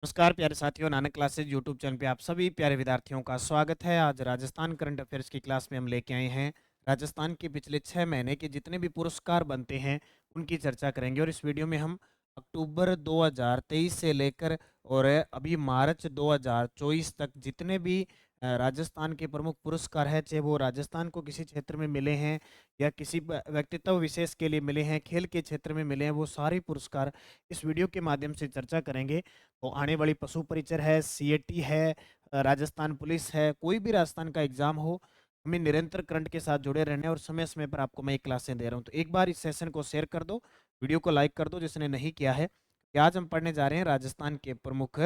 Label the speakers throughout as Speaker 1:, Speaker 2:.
Speaker 1: नमस्कार प्यारे साथियों, नानक क्लासेज यूट्यूब चैनल पे आप सभी प्यारे विद्यार्थियों का स्वागत है। आज राजस्थान करंट अफेयर्स की क्लास में हम लेके आए हैं राजस्थान के पिछले 6 महीने के जितने भी पुरस्कार बनते हैं उनकी चर्चा करेंगे। और इस वीडियो में हम अक्टूबर 2023 से लेकर और अभी मार्च 2024 तक जितने भी राजस्थान के प्रमुख पुरस्कार हैं, चाहे वो राजस्थान को किसी क्षेत्र में मिले हैं या किसी व्यक्तित्व विशेष के लिए मिले हैं, खेल के क्षेत्र में मिले हैं, वो सारे पुरस्कार इस वीडियो के माध्यम से चर्चा करेंगे। तो आने वाली पशु परिचर है, सीएटी है, राजस्थान पुलिस है, कोई भी राजस्थान का एग्जाम हो, हमें निरंतर करंट के साथ जुड़े रहने और समय समय पर आपको मैं एक क्लासें दे रहा हूँ। तो एक बार इस सेशन को शेयर कर दो, वीडियो को लाइक कर दो जिसने नहीं किया है। कि आज हम पढ़ने जा रहे हैं राजस्थान के प्रमुख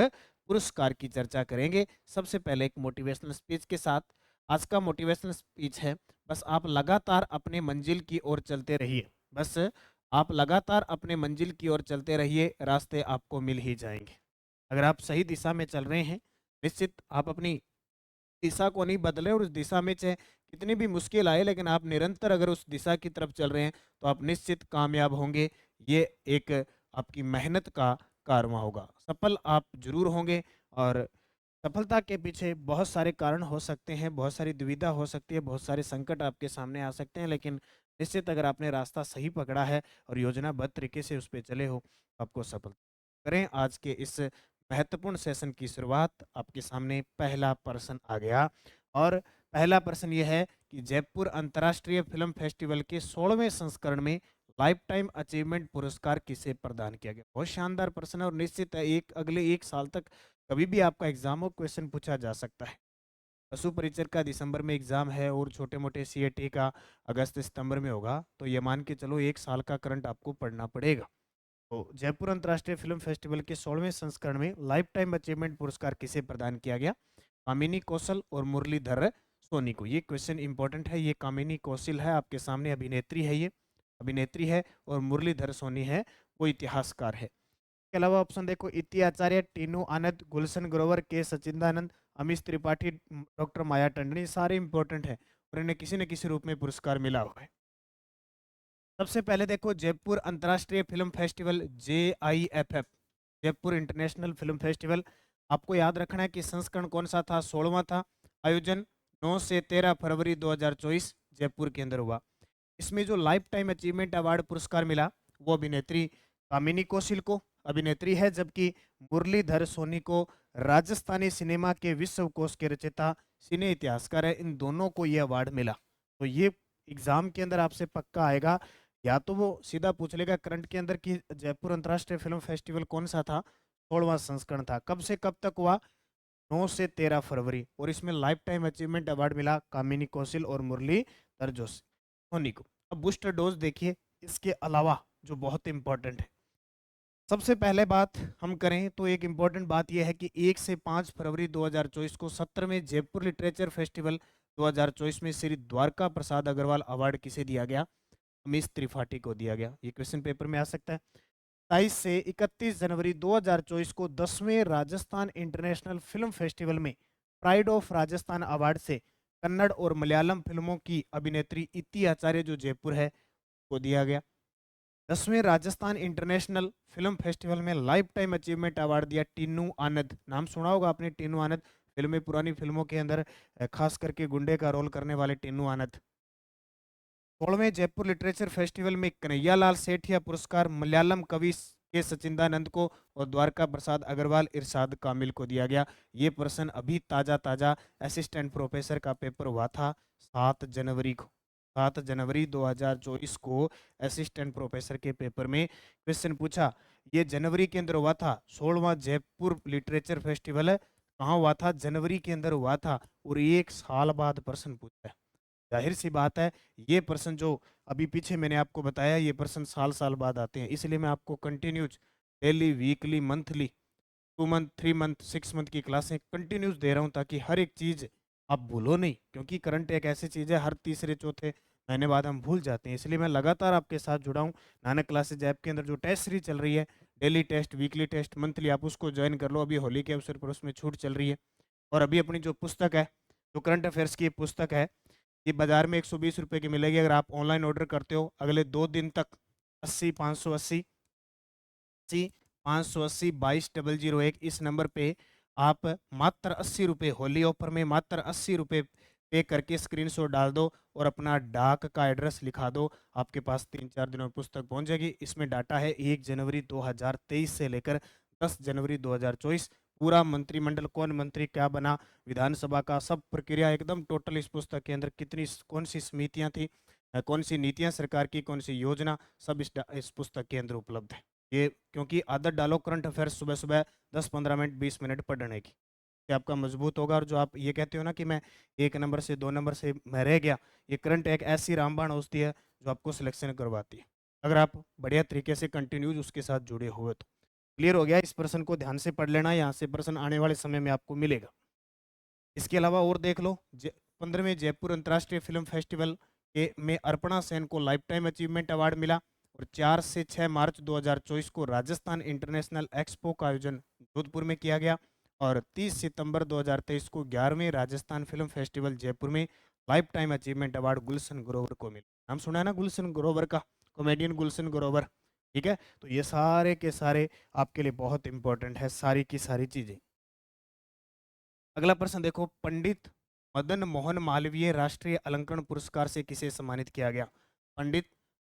Speaker 1: पुरस्कार की चर्चा करेंगे। सबसे पहले एक मोटिवेशनल स्पीच के साथ। आज का मोटिवेशनल स्पीच है, बस आप लगातार अपने मंजिल की ओर चलते रहिए। बस आप लगातार अपने मंजिल की ओर चलते रहिए, रास्ते आपको मिल ही जाएंगे। अगर आप सही दिशा में चल रहे हैं, निश्चित आप अपनी दिशा को नहीं बदले और उस दिशा में चाहे कितनी भी मुश्किल आए, लेकिन आप निरंतर अगर उस दिशा की तरफ चल रहे हैं तो आप निश्चित कामयाब होंगे। ये एक आपकी मेहनत का कारवा होगा, सफल आप जरूर होंगे। और सफलता के पीछे बहुत सारे कारण हो सकते हैं, बहुत सारी दुविधा हो सकती है, बहुत सारे संकट आपके सामने आ सकते हैं, लेकिन निश्चित अगर आपने रास्ता सही पकड़ा है और योजनाबद्ध तरीके से उस पर चले हो, आपको सफल करें। आज के इस महत्वपूर्ण सेशन की शुरुआत आपके सामने पहला प्रश्न आ गया। और पहला प्रश्न यह है कि जयपुर अंतर्राष्ट्रीय फिल्म फेस्टिवल के 16वें संस्करण में लाइफ टाइम अचीवमेंट पुरस्कार किसे प्रदान किया गया। बहुत शानदार प्रश्न है और निश्चित है एक अगले 1 साल तक कभी भी आपका एग्जाम हो क्वेश्चन पूछा जा सकता है। पशु परिचर का दिसंबर में एग्जाम है और छोटे मोटे सीएटी का अगस्त सितंबर में होगा, तो ये मान के चलो 1 साल का करंट आपको पढ़ना पड़ेगा। तो जयपुर अंतर्राष्ट्रीय फिल्म फेस्टिवल के 16वें संस्करण में लाइफ टाइम अचीवमेंट पुरस्कार किसे प्रदान किया गया। कामिनी कौशल और मुरलीधर सोनी को। ये क्वेश्चन इंपॉर्टेंट है। ये कामिनी कौशल है आपके सामने, अभिनेत्री है, ये अभिनेत्री है। और मुरलीधर सोनी है, वो इतिहासकार है। इसके अलावा ऑप्शन देखो, इति आचार्य, टीनू आनंद, गुलशन ग्रोवर, के सचिंदानंद, अमिश त्रिपाठी, डॉक्टर माया टंडन, ये सारे इंपॉर्टेंट है और इन्हें किसी न किसी रूप में पुरस्कार मिला हुआ है। सबसे पहले देखो, जयपुर अंतर्राष्ट्रीय film festival JIFF, Jaipur international film festival, आपको याद रखना है कि संस्करण कौन सा था, 16वां था। आयोजन 9 से 13 फरवरी 2024 जयपुर के अंदर हुआ। इसमें जो लाइफ टाइम अचीवमेंट अवार्ड पुरस्कार मिला वो अभिनेत्री कामिनी कौशल को, अभिनेत्री है, जबकि मुरलीधर सोनी को राजस्थानी सिनेमा के विश्व कोश के रचयिता, सिने इतिहासकार है, इन दोनों को ये अवार्ड मिला। तो ये एग्जाम के अंदर आपसे पक्का आएगा। या तो वो सीधा पूछ लेगा करंट के अंदर कि जयपुर अंतर्राष्ट्रीय फिल्म फेस्टिवल कौन सा था, 16वां संस्करण था, कब से कब तक हुआ, 9 से 13 फरवरी। और इसमें लाइफ टाइम अचीवमेंट अवार्ड मिला कामिनी कौशल और मुरलीधर जोशी सोनी को। अब बूस्टर डोज देखिए, इसके अलावा जो बहुत इंपॉर्टेंट है, सबसे पहले बात हम करें तो एक इंपॉर्टेंट बात यह है कि 1 से 5 फरवरी 2024 को 17वें जयपुर लिटरेचर फेस्टिवल 2024 में श्री द्वारका प्रसाद अग्रवाल अवार्ड किसे दिया गया, अमीश त्रिपाठी को दिया गया। ये क्वेश्चन पेपर में आ सकता है। 27 से 31 जनवरी 2024 को 10वें राजस्थान इंटरनेशनल फिल्म फेस्टिवल में प्राइड ऑफ राजस्थान अवार्ड से कन्नड़ और मलयालम फिल्मों की अभिनेत्री इति आचार्य जो जयपुर है को दिया गया। 10वें राजस्थान इंटरनेशनल फिल्म फेस्टिवल में लाइफ टाइम अचीवमेंट अवार्ड दिया टीनू आनंद, नाम सुना होगा आपने टीनू आनंद, फिल्में पुरानी फिल्मों के अंदर खास करके गुंडे का रोल करने वाले टीनू आनंद। 16वें जयपुर लिटरेचर फेस्टिवल में कन्हैयालाल सेठिया पुरस्कार मलयालम कवि के सचिंदानंद को और द्वारका प्रसाद अग्रवाल इरशाद कामिल को दिया गया। ये प्रश्न अभी ताजा ताजा असिस्टेंट प्रोफेसर का पेपर हुआ था 7 जनवरी को, 7 जनवरी 2024 को असिस्टेंट प्रोफेसर के पेपर में क्वेश्चन पूछा। ये जनवरी के अंदर हुआ था, 16वां जयपुर लिटरेचर फेस्टिवल है, कहाँ हुआ था, जनवरी के अंदर हुआ था। और 1 साल बाद प्रश्न पूछा है। जाहिर सी बात है, ये प्रश्न जो अभी पीछे मैंने आपको बताया, ये प्रश्न साल साल बाद आते हैं। इसलिए मैं आपको continues daily, weekly, monthly, 2 month, 3 month, 6 month की क्लासें कंटिन्यूस दे रहा हूँ, ताकि हर एक चीज़ आप भूलो नहीं। क्योंकि करंट एक ऐसी चीज़ है, हर तीसरे चौथे महीने बाद हम भूल जाते हैं। इसलिए मैं लगातार आपके साथ जुड़ा हूँ। नानक क्लासेज ऐप के अंदर जो टेस्ट सीरीज चल रही है, daily test, weekly test, monthly, आप उसको ज्वाइन कर लो। अभी होली के अवसर पर उसमें छूट चल रही है। और अभी अपनी जो पुस्तक है, जो करंट अफेयर्स की पुस्तक है, ये बाजार में 120 रुपये की मिलेगी। अगर आप ऑनलाइन ऑर्डर करते हो, अगले 2 दिन तक 80, 580, 80, 580 22 001 इस नंबर पे आप मात्र 80 रुपये होली ऑफर में मात्र 80 रुपये पे करके स्क्रीनशॉट डाल दो और अपना डाक का एड्रेस लिखा दो। आपके पास 3-4 दिनों में पुस्तक पहुंच जाएगी। इसमें डाटा है 1 जनवरी 2023 से लेकर 10 जनवरी 2024, पूरा मंत्रिमंडल, कौन मंत्री क्या बना, विधानसभा का सब प्रक्रिया एकदम टोटल इस पुस्तक के अंदर, कितनी कौन सी समितियां थी, कौन सी नीतियां सरकार की, कौन सी योजना, सब इस पुस्तक के अंदर उपलब्ध है। ये क्योंकि आदत डालो करंट अफेयर्स सुबह सुबह 10-15 मिनट 20 मिनट पढ़ने की, ये आपका मजबूत होगा। और जो आप ये कहते हो ना कि मैं 1 नंबर से 2 नंबर से मैं रह गया, ये करंट एक ऐसी रामबाण औषधि है जो आपको सिलेक्शन करवाती है, अगर आप बढ़िया तरीके से कंटिन्यूज उसके साथ जुड़े हुए तो। क्लियर हो गया? इस प्रश्न को ध्यान से पढ़ लेना, यहाँ से प्रश्न आने वाले समय में आपको मिलेगा। इसके अलावा और देख लो, 15वें जयपुर अंतर्राष्ट्रीय फिल्म फेस्टिवल के में अर्पणा सेन को लाइफ टाइम अचीवमेंट अवार्ड मिला। और 4 से 6 मार्च 2024 को राजस्थान इंटरनेशनल एक्सपो का आयोजन जोधपुर में किया गया। और 30 सितंबर 2023 को 11वें राजस्थान फिल्म फेस्टिवल जयपुर में life time achievement award Gulshan Grover को मिला। नाम सुना है ना गुलशन ग्रोवर का, कॉमेडियन गुलशन ग्रोवर। ठीक है, तो ये सारे के सारे आपके लिए बहुत इंपॉर्टेंट है, सारी की सारी चीजें। अगला प्रश्न देखो, पंडित मदन मोहन मालवीय राष्ट्रीय अलंकरण पुरस्कार से किसे सम्मानित किया गया? पंडित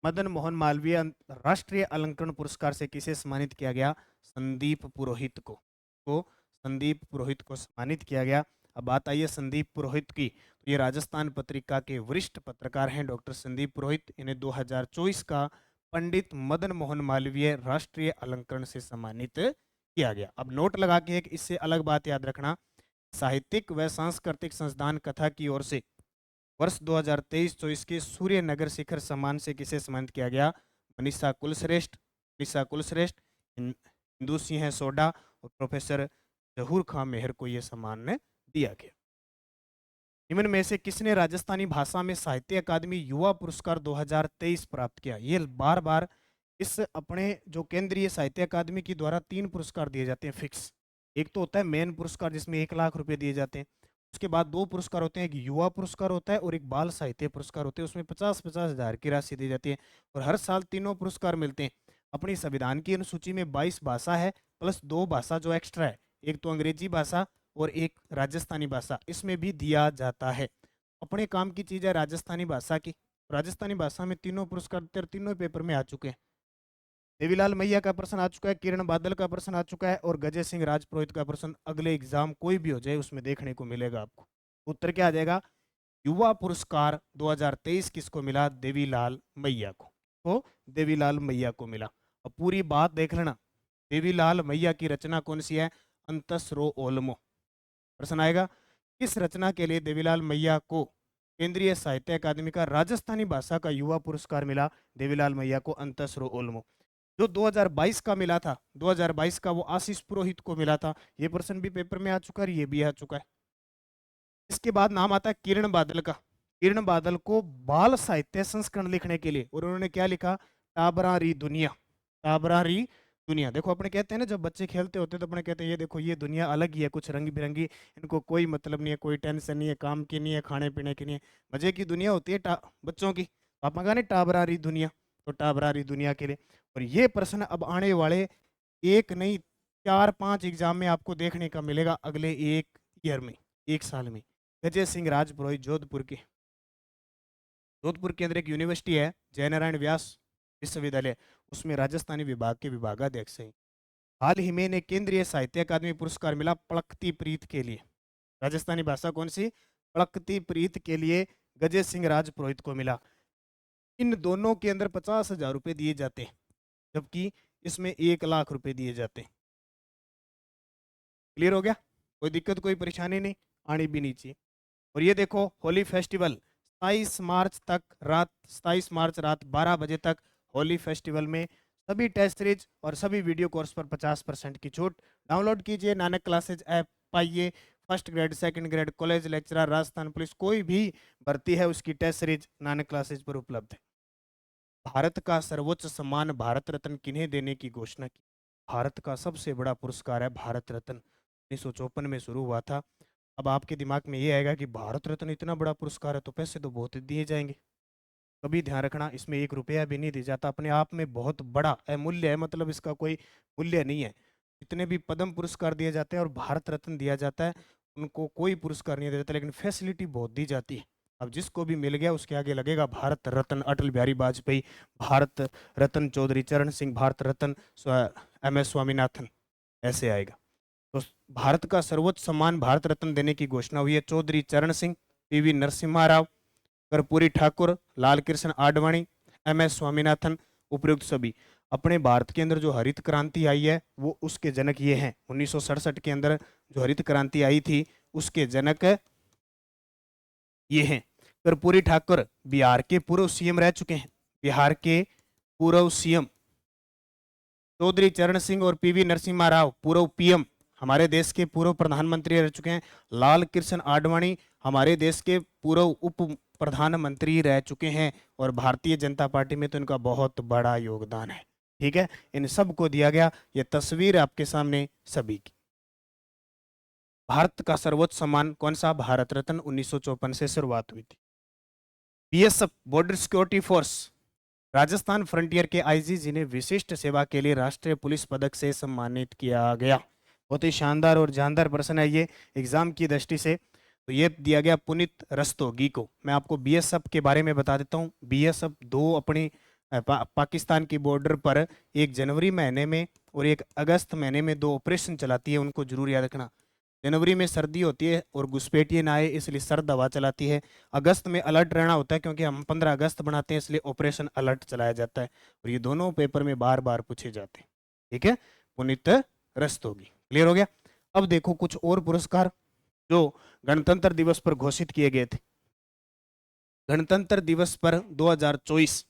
Speaker 1: मदन मोहन मालवीय राष्ट्रीय अलंकरण पुरस्कार से किसे सम्मानित किया गया? संदीप पुरोहित को संदीप पुरोहित को सम्मानित किया गया। अब बात आई है संदीप पुरोहित की, तो ये राजस्थान पत्रिका के वरिष्ठ पत्रकार हैं डॉक्टर संदीप पुरोहित। इन्हें 2024 का पंडित मदन मोहन मालवीय राष्ट्रीय अलंकरण से सम्मानित किया गया। अब नोट लगा के एक इससे अलग बात याद रखना, साहित्यिक व सांस्कृतिक संस्थान कथा की ओर से वर्ष 2023-24 के सूर्य नगर शिखर सम्मान से किसे सम्मानित किया गया? मनीषा कुलश्रेष्ठ, हिंदू सिंह सोडा और प्रोफेसर जहूर खां मेहर को यह सम्मान दिया गया। निम्न में से किसने राजस्थानी भाषा में साहित्य अकादमी युवा पुरस्कार 2023 प्राप्त किया? ये बार बार इस अपने जो केंद्रीय साहित्य अकादमी के द्वारा 3 पुरस्कार दिए जाते हैं फिक्स। एक तो होता है मेन पुरस्कार जिसमें 1 लाख रुपए दिए जाते हैं, उसके बाद 2 पुरस्कार होते हैं, एक युवा पुरस्कार होता है और एक बाल साहित्य पुरस्कार होते हैं, उसमें 50-50 हजार की राशि दी जाती है। और हर साल तीनों पुरस्कार मिलते हैं। अपनी संविधान की अनुसूची में 22 भाषा है प्लस 2 भाषा जो एक्स्ट्रा है, एक तो अंग्रेजी भाषा और एक राजस्थानी भाषा, इसमें भी दिया जाता है। अपने काम की चीज है राजस्थानी भाषा की, राजस्थानी भाषा में तीनों पुरस्कार तीनों पेपर में आ चुके हैं। देवीलाल मैया का प्रश्न आ चुका है, किरण बादल का प्रश्न आ चुका है और गजय सिंह राजपुरोहित का प्रश्न अगले एग्जाम कोई भी हो जाए उसमें देखने को मिलेगा आपको। उत्तर क्या आ जाएगा? युवा पुरस्कार 2023 किसको मिला? देवीलाल मैया को। तो देवीलाल मैया को मिला। अब पूरी बात देख लेना, देवीलाल मैया की रचना कौन सी है? अंतसरो ओलमो। प्रश्न आएगा, किस रचना के लिए देवीलाल मैया को केंद्रीय साहित्य अकादमी का राजस्थानी भाषा का युवा पुरस्कार मिला? देवीलाल मैया को अंतसरो ओलमो। जो 2022 का मिला था, 2022 का वो आशीष पुरोहित को मिला था। ये प्रश्न भी पेपर में आ चुका है, ये भी आ चुका है। इसके बाद नाम आता है किरण बादल का। किरण बादल को बाल साहित्य संस्करण लिखने के लिए, और उन्होंने क्या लिखा? टाबरारी दुनिया। टाबरारी दुनिया। देखो अपने कहते हैं ना जब बच्चे खेलते होते हैं तो अपने कहते हैं ये देखो ये दुनिया अलग ही है, कुछ रंग बिरंगी, इनको कोई मतलब नहीं है, कोई टेंशन नहीं है, काम की नहीं है, खाने पीने की नहीं है, मजे की दुनिया होती है बच्चों की। आप कहा नहीं टाबरारी दुनिया, तो टाबरारी दुनिया के लिए। और ये प्रश्न अब आने वाले एक नहीं 4-5 एग्जाम में आपको देखने का मिलेगा अगले एक ईयर में, एक साल में। गजय सिंह राजपुरोहित जोधपुर के अंदर एक यूनिवर्सिटी है जयनारायण व्यास विश्वविद्यालय, उसमें राजस्थानी विभाग के विभागाध्यक्ष हैं। हाल ही में इन्हें केंद्रीय साहित्य अकादमी पुरस्कार मिला पड़कती प्रीत के लिए। राजस्थानी भाषा कौन सी? पड़कती प्रीत के लिए गजय सिंह राजपुरोहित को मिला। इन दोनों के अंदर 50,000 रुपये दिए जाते हैं, जबकि इसमें 1 लाख रुपए दिए जाते हैं। क्लियर हो गया? कोई दिक्कत कोई परेशानी नहीं, आनी भी नहीं चाहिए। और ये देखो होली फेस्टिवल 27 मार्च रात 12 बजे तक होली फेस्टिवल में सभी टेस्ट सीरीज और सभी वीडियो कोर्स पर 50% की छूट। डाउनलोड कीजिए नानक क्लासेज ऐप, पाइए first grade, second grade, college lecturer, Rajasthan police, कोई भी भर्ती है उसकी टेस्ट सीरीज नानक क्लासेज पर उपलब्ध है। भारत का सर्वोच्च सम्मान भारत रत्न किन्हें देने की घोषणा की? भारत का सबसे बड़ा पुरस्कार है भारत रत्न, 1954 में शुरू हुआ था। अब आपके दिमाग में ये आएगा कि भारत रत्न इतना बड़ा पुरस्कार है तो पैसे तो बहुत दिए जाएंगे। कभी ध्यान रखना, इसमें 1 रुपया भी नहीं दिया जाता, अपने आप में बहुत बड़ा अमूल्य है, मतलब इसका कोई मूल्य नहीं है। जितने भी पद्म पुरस्कार दिए जाते हैं और भारत रत्न दिया जाता है, उनको कोई पुरस्कार नहीं दिया जाता, लेकिन फैसिलिटी बहुत दी जाती है। अब जिसको भी मिल गया उसके आगे लगेगा भारत रत्न अटल बिहारी वाजपेयी, भारत रत्न चौधरी चरण सिंह, भारत रत्न MS स्वामीनाथन, ऐसे आएगा। तो भारत का सर्वोच्च सम्मान भारत रत्न देने की घोषणा हुई है। चौधरी चरण सिंह, PV नरसिम्हा राव, कर्पूरी ठाकुर, लाल कृष्ण आडवाणी, MS स्वामीनाथन, उपयुक्त सभी। अपने भारत के अंदर जो हरित क्रांति आई है वो उसके जनक ये हैं। 1967 के अंदर जो हरित क्रांति आई थी उसके जनक ये हैं। कर्पूरी ठाकुर बिहार के पूर्व CM रह चुके हैं, बिहार के पूर्व CM। चौधरी चरण सिंह और PV नरसिम्हा राव पूर्व PM, हमारे देश के पूर्व प्रधानमंत्री रह चुके हैं। लाल कृष्ण आडवाणी हमारे देश के पूर्व उप प्रधानमंत्री रह चुके हैं, और भारतीय जनता पार्टी में तो इनका बहुत बड़ा योगदान है। ठीक है, इन सब को दिया गया। ये तस्वीर आपके सामने सभी की। भारत का सर्वोच्च सम्मान कौन सा? भारत रत्न 1954 से शुरुआत हुई थी। BSF border security force, Rajasthan frontier के IG जिन्हें विशिष्ट सेवा के लिए राष्ट्रीय पुलिस पदक से सम्मानित किया गया। बहुत ही शानदार और जानदार प्रश्न है ये एग्जाम की दृष्टि से। तो ये दिया गया पुनीत रस्तोगी को। मैं आपको BSF के बारे में बता देता हूँ। BSF दो अपनी पाकिस्तान की बॉर्डर पर 1 जनवरी महीने में और 1 अगस्त महीने में 2 ऑपरेशन चलाती है, उनको जरूर याद रखना। जनवरी में सर्दी होती है और घुसपैठिए ना आए इसलिए सर्द हवा चलाती है। अगस्त में अलर्ट रहना होता है क्योंकि हम 15 अगस्त बनाते हैं, इसलिए ऑपरेशन अलर्ट चलाया जाता है। और ये दोनों पेपर में बार बार पूछे जाते हैं। ठीक है, पुनीत रस्तोगी। क्लियर हो गया? अब देखो कुछ और पुरस्कार जो गणतंत्र दिवस पर घोषित किए गए थे। गणतंत्र दिवस पर 2024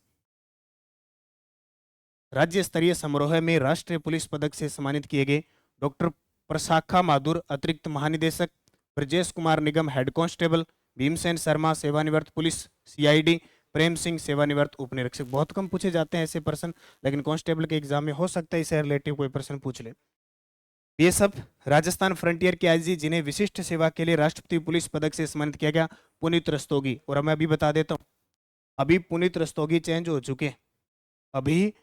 Speaker 1: राज्य स्तरीय समारोह में राष्ट्रीय पुलिस पदक से सम्मानित किए गए डॉक्टर प्रशाखा माथुर अतिरिक्त महानिदेशक, ब्रजेश कुमार निगम हेड कांस्टेबल, भीमसेन शर्मा सेवानिवृत्त पुलिस CID, प्रेम सिंह सेवानिवृत्त उप निरीक्षक। बहुत कम पूछे जाते हैं ऐसे प्रश्न, लेकिन कांस्टेबल के एग्जाम में हो सकता है इससे रिलेटिव कोई प्रश्न पूछ ले। ये सब राजस्थान फ्रंटियर के IG जिन्हें विशिष्ट सेवा के लिए राष्ट्रपति पुलिस पदक से सम्मानित किया गया, पुनीत रस्तोगी। और मैं अभी बता देता हूँ, अभी पुनीत रस्तोगी चेंज हो चुके हैं। अभी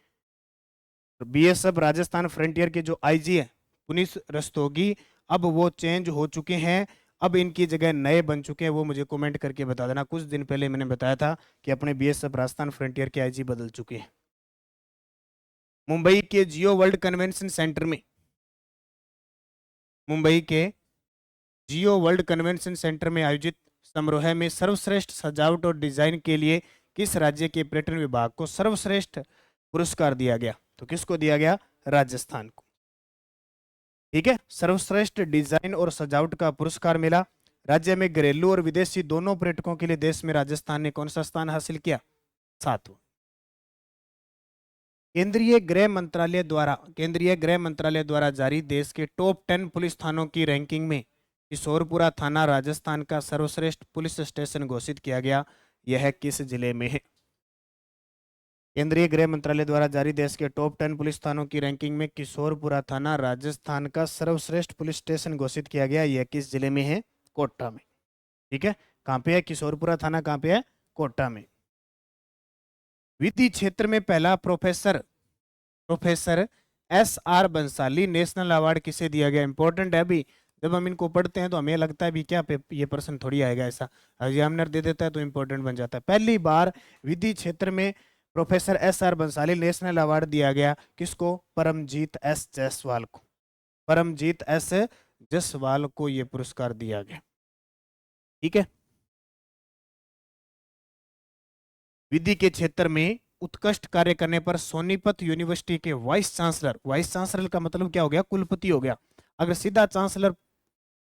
Speaker 1: BSF राजस्थान फ्रंटियर के जो IG है पुनीत रस्तोगी, अब वो चेंज हो चुके हैं। अब इनकी जगह नए बन चुके हैं, वो मुझे कमेंट करके बता देना। कुछ दिन पहले मैंने बताया था कि अपने BSF राजस्थान फ्रंटियर के IG बदल चुके हैं। मुंबई के जियो वर्ल्ड कन्वेंशन सेंटर में, मुंबई के जियो वर्ल्ड कन्वेंशन सेंटर में आयोजित समारोह में सर्वश्रेष्ठ सजावट और डिजाइन के लिए किस राज्य के पर्यटन विभाग को सर्वश्रेष्ठ पुरस्कार दिया गया? तो किसको दिया गया? राजस्थान को। ठीक है, सर्वश्रेष्ठ डिजाइन और सजावट का पुरस्कार मिला। राज्य में घरेलू और विदेशी दोनों पर्यटकों के लिए देश में राजस्थान ने कौन सा स्थान हासिल किया? 7वां। केंद्रीय गृह मंत्रालय द्वारा जारी देश के टॉप 10 पुलिस थानों की रैंकिंग में किशोरपुरा थाना राजस्थान का सर्वश्रेष्ठ पुलिस स्टेशन घोषित किया गया। यह किस जिले में है? केंद्रीय गृह मंत्रालय द्वारा जारी देश के टॉप 10 पुलिस थानों की रैंकिंग में किशोरपुरा थाना राजस्थान का सर्वश्रेष्ठ पुलिस स्टेशन घोषित किया गया। यह किस जिले में है? कोटा में। ठीक है, कहां पे है किशोरपुरा थाना? कहां पे है? कोटा में। विधि क्षेत्र में पहला professor professor SR Bansali national award किसे दिया गया? इंपॉर्टेंट है। अभी जब हम इनको पढ़ते हैं तो हमें लगता है भी क्या ये प्रश्न थोड़ी आएगा, ऐसा एग्जामिनर दे देता है तो इंपॉर्टेंट बन जाता है। पहली बार विधि क्षेत्र में professor SR Bansali national award दिया गया। किसको? परमजीत S जायसवाल को। परमजीत S जायसवाल को यह पुरस्कार दिया गया। ठीक है, विधि के क्षेत्र में उत्कृष्ट कार्य करने पर सोनीपत यूनिवर्सिटी के वाइस चांसलर का मतलब क्या हो गया? कुलपति हो गया। अगर सीधा चांसलर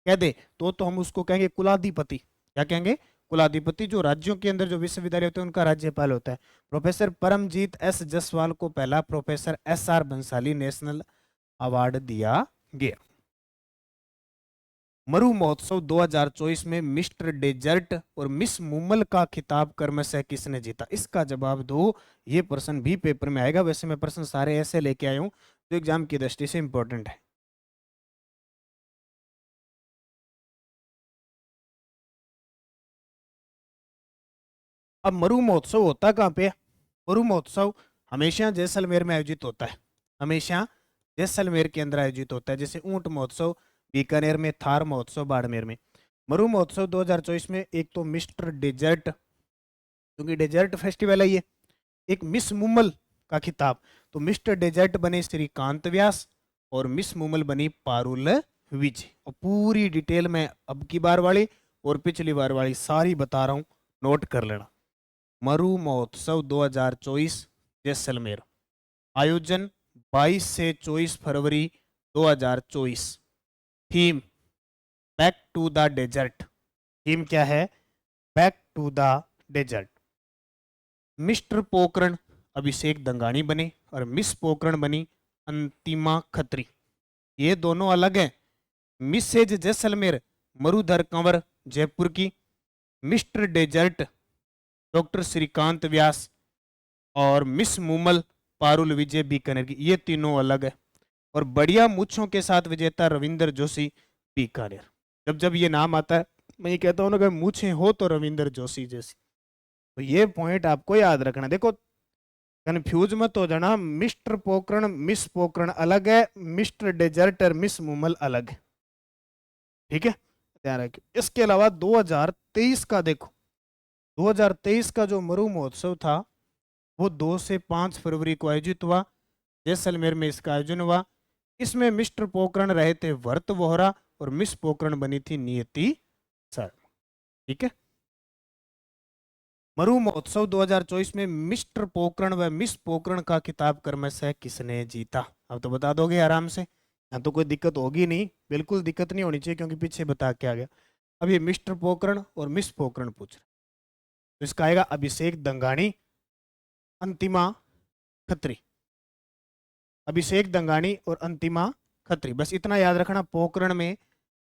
Speaker 1: कह दे तो हम उसको कहेंगे कुलाधिपति। क्या कहेंगे? कुलाधिपति। जो राज्यों के अंदर जो विश्वविद्यालय होते हैं उनका राज्यपाल होता है। प्रोफेसर परमजीत S जायसवाल को पहला professor SR Bansali national award दिया गया। मरु महोत्सव 2024 में मिस्टर डेजर्ट और मिस मुमल का खिताब क्रमशः किसने जीता? इसका जवाब दो। ये प्रश्न भी पेपर में आएगा। वैसे मैं प्रश्न सारे ऐसे लेके आया हूं जो एग्जाम की दृष्टि से इंपॉर्टेंट है। अब मरु महोत्सव होता कहाँ पे है? मरु महोत्सव हमेशा जैसलमेर में आयोजित होता है, हमेशा जैसलमेर के अंदर आयोजित होता है। जैसे ऊंट महोत्सव बीकानेर में, थार महोत्सव बाड़मेर में। मरु महोत्सव 2024 में एक तो मिस्टर डेजर्ट, क्योंकि डेजर्ट फेस्टिवल है ये, एक मिस मुमल का खिताब, तो मिस्टर डेजर्ट बने श्रीकांत व्यास और मिस मुमल बनी पारुल विजय। और पूरी डिटेल में अब की बार वाली और पिछली बार वाली सारी बता रहा हूं, नोट कर लेना। मरु महोत्सव 2024 जैसलमेर, आयोजन 22 से 24 फरवरी 2024। Theme back to the desert. Theme क्या है? Back to the desert. Mister Pokaran Abhishek Dangani बने और मिस पोकरण बनी अंतिमा खत्री। ये दोनों अलग हैं। मिसेज जैसलमेर मरुधर कंवर जयपुर की, मिस्टर डेजर्ट डॉक्टर श्रीकांत व्यास और मिस मुमल पारुल विजय बीकानेर की, ये तीनों अलग है। और बढ़िया मूछों के साथ विजेता रविंदर जोशी बीकानेर। जब जब ये नाम आता है मैं ये कहता हूँ ना, अगर मूछें हो तो रविंदर जोशी जैसी। तो ये पॉइंट आपको याद रखना। देखो कंफ्यूज मत हो जाना, मिस्टर पोकरण मिस पोकरण अलग है, मिस्टर डेजर्ट और मिस मुमल अलग है, ठीक है, ध्यान रखिए। इसके अलावा 2023 का देखो, 2023 का जो मरु महोत्सव था वो 2 से 5 फरवरी को आयोजित हुआ, जैसलमेर में इसका आयोजन हुआ। इसमें मिस्टर पोकरण रहे थे वर्त वोहरा और मिस पोकरण बनी थी नियति शर्मा, ठीक है। मरु महोत्सव 2024 में मिस्टर पोकरण व मिस पोकरण का खिताब क्रमशः किसने जीता? अब तो बता दोगे आराम से, यहाँ तो कोई दिक्कत होगी नहीं, बिल्कुल दिक्कत नहीं होनी चाहिए क्योंकि पीछे बता के आ गया। अब ये मिस्टर पोकरण और मिस पोकरण पूछ रहे, तो इसका आएगा अभिषेक दंगानी, अंतिमा खत्री। अभिषेक दंगानी और अंतिमा खत्री, बस इतना याद रखना। पोकरण में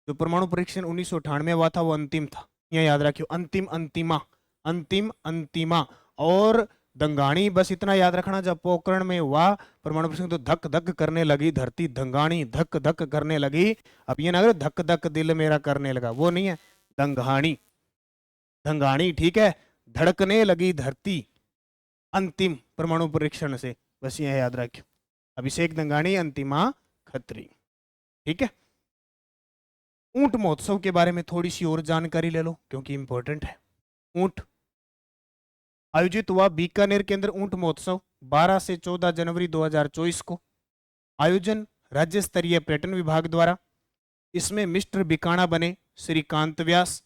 Speaker 1: जो परमाणु परीक्षण 1998 में हुआ था वो अंतिम था, यह याद रखियो, अंतिम अंतिमा, अंतिम अंतिमा। और दंगाणी बस इतना याद रखना, जब पोकरण में हुआ परमाणु परीक्षण तो धक धक करने लगी धरती, दंगाणी धक धक करने लगी। अब ये ना अगर धक धक दिल मेरा करने लगा, वो नहीं है, दंगाणी, दंगाणी, ठीक है, धड़कने लगी धरती अंतिम परमाणु परीक्षण से, बस ये याद रखियो, अभिषेक दंगानी अंतिमा खत्री, ठीक है। ऊंट महोत्सव के बारे में थोड़ी सी और जानकारी ले लो क्योंकि इंपॉर्टेंट है। ऊंट आयोजित हुआ बीकानेर के अंदर ऊंट महोत्सव 12 से 14 जनवरी 2024 को। आयोजन राज्य स्तरीय पर्यटन विभाग द्वारा। इसमें मिस्टर बिकाना बने श्रीकांत व्यास,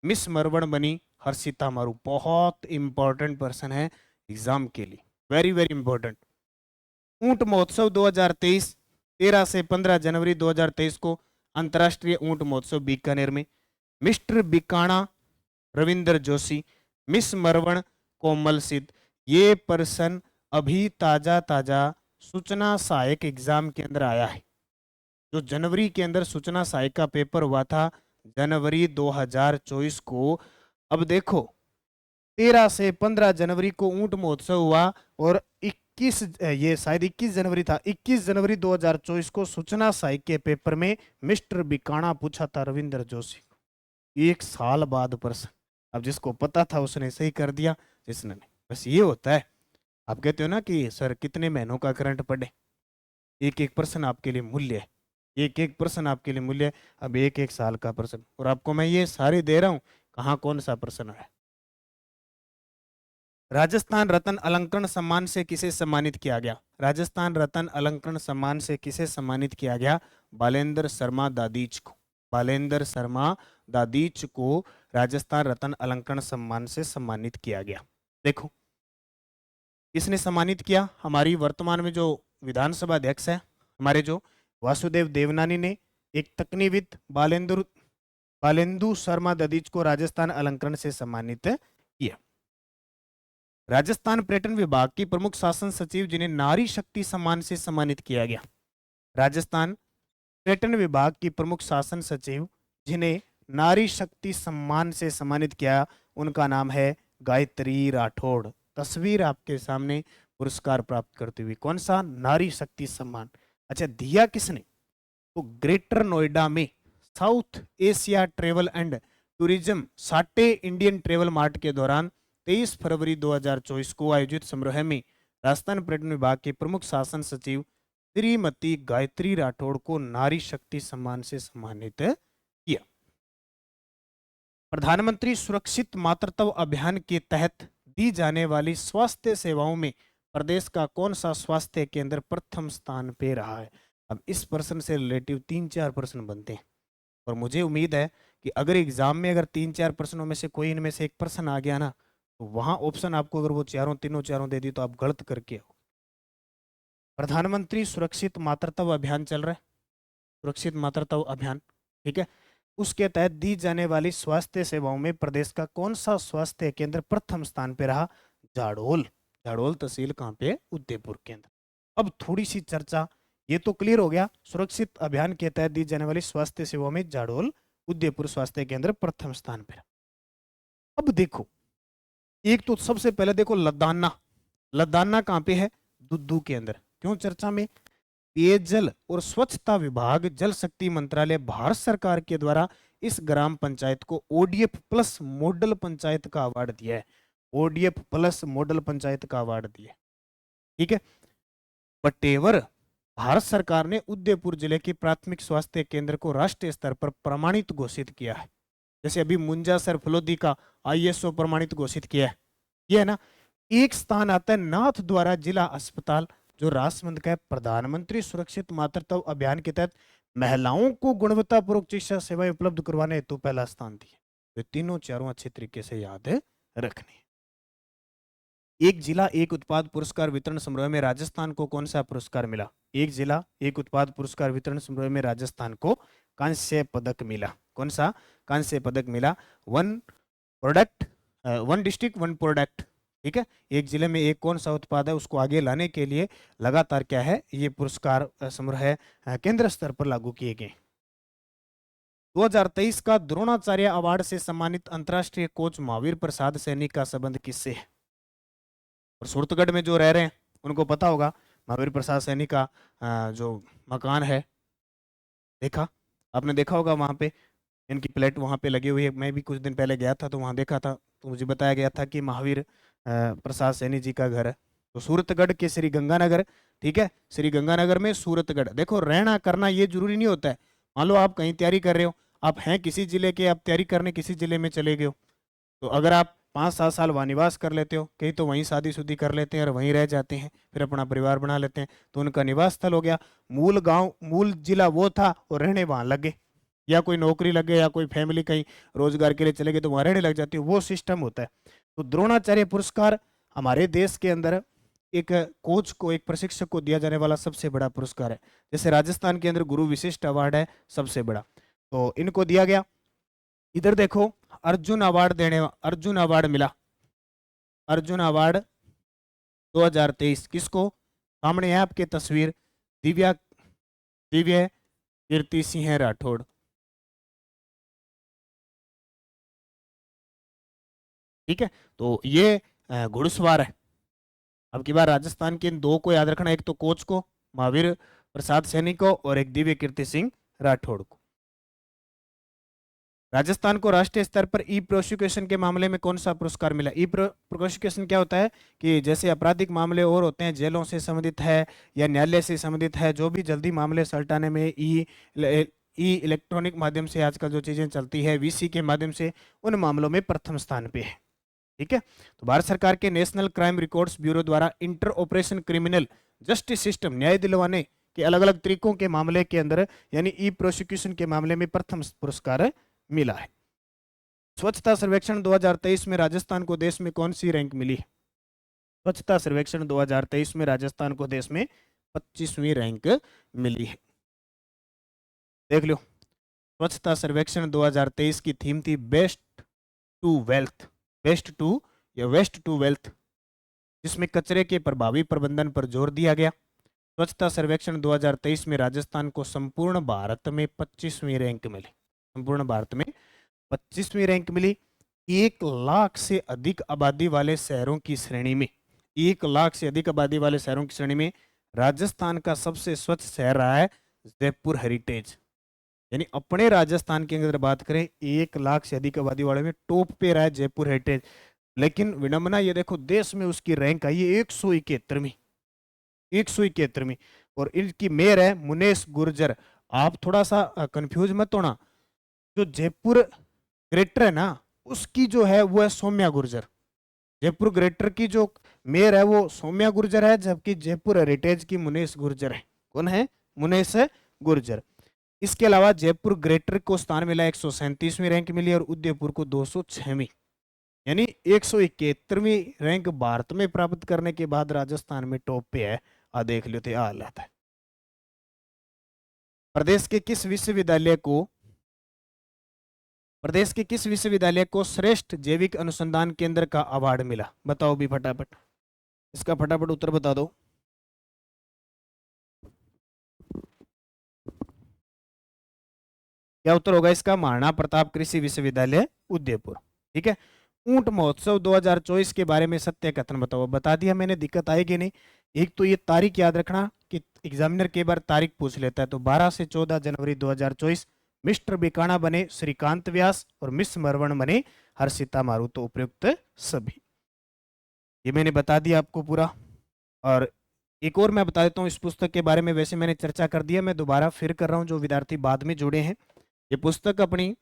Speaker 1: मिस मरवण बनी हर्षिता मारू। बहुत इंपॉर्टेंट पर्सन है एग्जाम के लिए, वेरी वेरी इंपॉर्टेंट। ऊंट महोत्सव 2023 13 से 15 जनवरी 2023 को अंतर्राष्ट्रीय ऊंट महोत्सव बीकानेर में। मिस्टर बिकाना रविंदर जोशी, मिस मरवण कोमल सिद्ध। ये पर्सन अभी ताजा ताजा सूचना सहायक एग्जाम के अंदर आया है, जो जनवरी के अंदर सूचना सहायक का पेपर हुआ था जनवरी 2024 को। अब देखो 13 से 15 जनवरी को ऊंट महोत्सव हुआ और 21, ये शायद 21 जनवरी था, 21 जनवरी 2024 को सूचना सहायक के पेपर में मिस्टर बिकाना पूछा था रविंदर जोशी को। 1 साल बाद प्रश्न, अब जिसको पता था उसने सही कर दिया, जिसने नहीं, बस ये होता है। आप कहते हो ना कि सर कितने महीनों का करंट पढ़े, एक एक प्रश्न आपके लिए मूल्य है, एक एक प्रश्न आपके लिए मूल्य है। अब एक एक साल का प्रश्न, और आपको मैं ये सारे दे रहा हूं, कहाँ कौन सा प्रश्न है। राजस्थान रत्न अलंकरण सम्मान से किसे सम्मानित किया गया? राजस्थान रत्न अलंकरण सम्मान से किसे सम्मानित किया गया? बालेंद्र शर्मा दादीच को। बालेंद्र शर्मा दादीच को राजस्थान रत्न अलंकरण सम्मान से सम्मानित किया गया। देखो किसने सम्मानित किया? हमारी वर्तमान में जो विधानसभा अध्यक्ष है हमारे, जो वासुदेव देवनानी ने एक तकनीविद बालेंदु शर्मा दादीच को राजस्थान अलंकरण से सम्मानित किया। राजस्थान पर्यटन विभाग की प्रमुख शासन सचिव जिन्हें नारी शक्ति सम्मान से सम्मानित किया गया। राजस्थान पर्यटन विभाग की प्रमुख शासन सचिव जिन्हें नारी शक्ति सम्मान से सम्मानित किया, उनका नाम है गायत्री राठौड़। तस्वीर आपके सामने पुरस्कार प्राप्त करती हुई, कौन सा? नारी शक्ति सम्मान। अच्छा, दिया किसने? तो ग्रेटर नोएडा में south Asia travel and tourism साटे इंडियन ट्रेवल मार्ट के दौरान 23 फरवरी 2024 को आयोजित समारोह में राजस्थान पर्यटन विभाग के प्रमुख शासन सचिव श्रीमती गायत्री राठौड़ को नारी शक्ति सम्मान से सम्मानित किया। प्रधानमंत्री सुरक्षित मातृत्व अभियान के तहत दी जाने वाली स्वास्थ्य सेवाओं में प्रदेश का कौन सा स्वास्थ्य केंद्र प्रथम स्थान पे रहा है? अब इस प्रश्न से रिलेटिव 3-4 प्रश्न बनते हैं और मुझे उम्मीद है कि अगर एग्जाम में अगर 3-4 प्रश्नों में से कोई इनमें से एक प्रश्न आ गया ना, तो वहां ऑप्शन आपको अगर वो तीनों चारों दे दी तो आप गलत करके आओ। प्रधानमंत्री सुरक्षित मातृत्व अभियान चल रहा है, सुरक्षित मातृत्व अभियान, ठीक है। उसके तहत दी जाने वाली स्वास्थ्य सेवाओं में प्रदेश का कौन सा स्वास्थ्य केंद्र प्रथम स्थान पे रहा? जाडोल। जाडोल तहसील कहाँ पे? उदयपुर केंद्र। अब थोड़ी सी चर्चा, ये तो क्लियर हो गया, सुरक्षित अभियान के तहत दी जाने वाली स्वास्थ्य सेवाओं में जाडोल उदयपुर स्वास्थ्य केंद्र प्रथम स्थान पर। अब देखो, एक तो सबसे पहले देखो लद्दाना। लद्दाना कहाँ पे है? दुद्दू के अंदर। क्यों चर्चा में? पेयजल और स्वच्छता विभाग जल शक्ति मंत्रालय भारत सरकार के द्वारा इस ग्राम पंचायत को ओडीएफ प्लस मॉडल पंचायत का अवार्ड दिया है। ओडीएफ प्लस मॉडल पंचायत का अवार्ड दिया है, ठीक है। बटेवर भारत सरकार ने उदयपुर जिले के प्राथमिक स्वास्थ्य केंद्र को राष्ट्रीय स्तर पर प्रमाणित घोषित किया है। जैसे अभी मुंजासर फलोदी का आईएसओ प्रमाणित घोषित किया है, यह है ना। एक स्थान आता है नाथ द्वारा जिला अस्पताल, जो राजसमंद का है। प्रधानमंत्री सुरक्षित मातृत्व अभियान के तहत महिलाओं को गुणवत्तापूर्वक चिकित्सा सेवाएं उपलब्ध करवाने हेतु पहला स्थान दिया। तो तीनों चारों अच्छे तरीके से याद रखने। एक जिला एक उत्पाद पुरस्कार वितरण समारोह में राजस्थान को कौन सा पुरस्कार मिला? एक जिला एक उत्पाद पुरस्कार वितरण समारोह में राजस्थान को कांस्य पदक मिला। कौन सा? कांस्य पदक मिला। One product, one district one product, ठीक है। एक जिले में एक कौन सा उत्पाद है, उसको आगे लाने के लिए लगातार क्या है, ये पुरस्कार समारोह केंद्र स्तर पर लागू किए गए। 2023 का द्रोणाचार्य अवार्ड से सम्मानित अंतर्राष्ट्रीय कोच महावीर प्रसाद सैनी का संबंध किससे है? और सूरतगढ़ में जो रह रहे हैं उनको पता होगा महावीर प्रसाद सैनी का जो मकान है, देखा आपने, देखा होगा वहां पे इनकी प्लेट वहां पे लगी हुई है। मैं भी कुछ दिन पहले गया था तो वहां देखा था, तो मुझे बताया गया था कि महावीर प्रसाद सैनी जी का घर है। तो सूरतगढ़ के श्री गंगानगर, ठीक है, श्री गंगानगर में सूरतगढ़। देखो, रहना करना ये जरूरी नहीं होता है। मान लो आप कहीं तैयारी कर रहे हो, आप हैं किसी जिले के, आप तैयारी करने किसी जिले में चले गए हो, तो अगर आप 5-7 साल वहाँ निवास कर लेते हो, कहीं तो वहीं शादी कर लेते हैं और वहीं रह जाते हैं, फिर अपना परिवार बना लेते हैं, तो उनका निवास स्थल हो गया। मूल गांव मूल जिला वो था और रहने वहाँ लग गए, या कोई नौकरी लग गए, या कोई फैमिली कहीं रोजगार के लिए चले गए तो वहाँ रहने लग जाती है, वो सिस्टम होता है। तो द्रोणाचार्य पुरस्कार हमारे देश के अंदर एक कोच को, एक प्रशिक्षक को दिया जाने वाला सबसे बड़ा पुरस्कार है। जैसे राजस्थान के अंदर गुरु विशिष्ट अवार्ड है सबसे बड़ा, तो इनको दिया गया। इधर देखो, अर्जुन अवार्ड मिला। अर्जुन अवार्ड 2023 किसको? सामने है आपके तस्वीर, दिव्य कीर्ति सिंह राठौड़। ठीक है, तो ये घुड़सवार है। अब की बार राजस्थान के इन दो को याद रखना, एक तो कोच को महावीर प्रसाद सैनी को, और एक दिव्य कीर्ति सिंह राठौड़ को। राजस्थान को राष्ट्रीय स्तर पर ई प्रोसिक्यूशन के मामले में कौन सा पुरस्कार मिला? ई प्रोसिक्यूशन क्या होता है कि जैसे आपराधिक मामले और होते हैं, जेलों से संबंधित है या न्यायालय से संबंधित है, जो भी जल्दी मामले सलटाने में ई इलेक्ट्रॉनिक माध्यम से आजकल जो चीजें चलती है, वीसी के माध्यम से, उन मामलों में प्रथम स्थान पे है। ठीक है, तो भारत सरकार के नेशनल क्राइम रिकॉर्ड्स ब्यूरो द्वारा inter operation criminal justice system, न्याय दिलवाने के अलग अलग तरीकों के मामले के अंदर, यानी ई प्रोसिक्यूशन के मामले में प्रथम पुरस्कार मिला है। स्वच्छता सर्वेक्षण 2023 में राजस्थान को देश में कौन सी रैंक मिली? स्वच्छता सर्वेक्षण 2023 में राजस्थान को देश में 25वीं रैंक मिली है। देख लो, स्वच्छता सर्वेक्षण 2023 की थीम थी best to wealth, best to या वेस्ट टू वेल्थ, जिसमें कचरे के प्रभावी प्रबंधन पर जोर दिया गया। स्वच्छता सर्वेक्षण 2023 में राजस्थान को संपूर्ण भारत में 25वीं रैंक मिली। संपूर्ण भारत में 25वीं रैंक मिली। 1 लाख से अधिक आबादी वाले शहरों की श्रेणी में, 1 लाख से अधिक आबादी वाले शहरों की श्रेणी में राजस्थान का सबसे स्वच्छ शहर रहा है जयपुर हेरिटेज। यानी अपने राजस्थान के अंदर बात करें, 1 लाख से अधिक आबादी वाले में टॉप पे रहा है जयपुर हेरिटेज। लेकिन विडंबना ये देखो, देश में उसकी रैंक आई है 171वीं, 171वीं। और इनकी मेयर है मुनेश गुर्जर। आप थोड़ा सा कंफ्यूज मत होना, जो जयपुर ग्रेटर है ना, उसकी जो है वो है सौम्या गुर्जर। जयपुर ग्रेटर की जो मेयर है वो सौम्या गुर्जर है, जबकि जयपुर हेरिटेज की मुनेश गुर्जर है। कौन है? मुनेश गुर्जर। इसके अलावा जयपुर ग्रेटर को स्थान मिला 137वीं रैंक मिली और उदयपुर को 206वीं, यानी 171वीं रैंक भारत में प्राप्त करने के बाद राजस्थान में टॉप पे है। आ देख लो तो हालत है। प्रदेश के किस विश्वविद्यालय को प्रदेश के किस विश्वविद्यालय को श्रेष्ठ जैविक अनुसंधान केंद्र का अवार्ड मिला? बताओ भी फटाफट, इसका फटाफट उत्तर बता दो। क्या उत्तर होगा इसका? महाराणा प्रताप कृषि विश्वविद्यालय उदयपुर। ठीक है। ऊंट महोत्सव 2024 के बारे में सत्य कथन बताओ। बता दिया मैंने, दिक्कत आएगी नहीं। एक तो ये तारीख याद रखना कि एग्जामिनर कई बार तारीख पूछ लेता है। तो 12 से 14 जनवरी 2024 मिस्टर बिकाना बने श्रीकांत व्यास और मिस मरवण बने हर्षिता मारू। तो उपयुक्त सभी, ये मैंने बता दिया आपको पूरा। और एक और मैं बता देता हूँ इस पुस्तक के बारे में, वैसे मैंने चर्चा कर दिया, मैं दोबारा फिर कर रहा हूँ जो विद्यार्थी बाद में जुड़े हैं। ये पुस्तक अपनी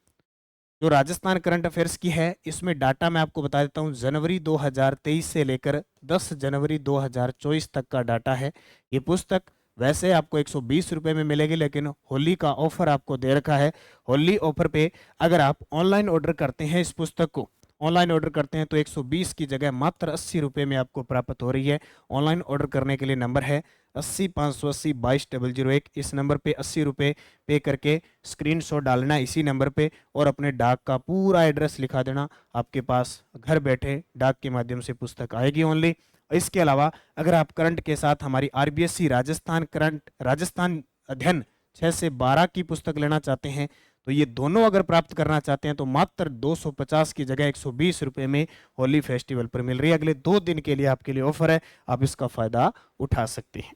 Speaker 1: जो राजस्थान करंट अफेयर्स की है, इसमें डाटा मैं आपको बता देता हूँ। जनवरी 2023 से लेकर 10 जनवरी 2024 तक का डाटा है। ये पुस्तक वैसे आपको 120 रुपये में मिलेगी, लेकिन होली का ऑफर आपको दे रखा है। होली ऑफर पे अगर आप ऑनलाइन ऑर्डर करते हैं, इस पुस्तक को ऑनलाइन ऑर्डर करते हैं, तो 120 की जगह मात्र 80 रुपये में आपको प्राप्त हो रही है। ऑनलाइन ऑर्डर करने के लिए नंबर है 80 580 22 001। इस नंबर पे 80 रुपये पे करके स्क्रीनशॉट डालना इसी नंबर पे, और अपने डाक का पूरा एड्रेस लिखा देना। आपके पास घर बैठे डाक के माध्यम से पुस्तक आएगी ओनली। इसके अलावा अगर आप करंट के साथ हमारी आरबीएससी राजस्थान अध्ययन 6 से 12 की पुस्तक लेना चाहते हैं, तो ये दोनों अगर प्राप्त करना चाहते हैं तो मात्र 250 की जगह 120 रुपये में होली फेस्टिवल पर मिल रही है। अगले 2 दिन के लिए आपके लिए ऑफर है, आप इसका फायदा उठा सकते हैं।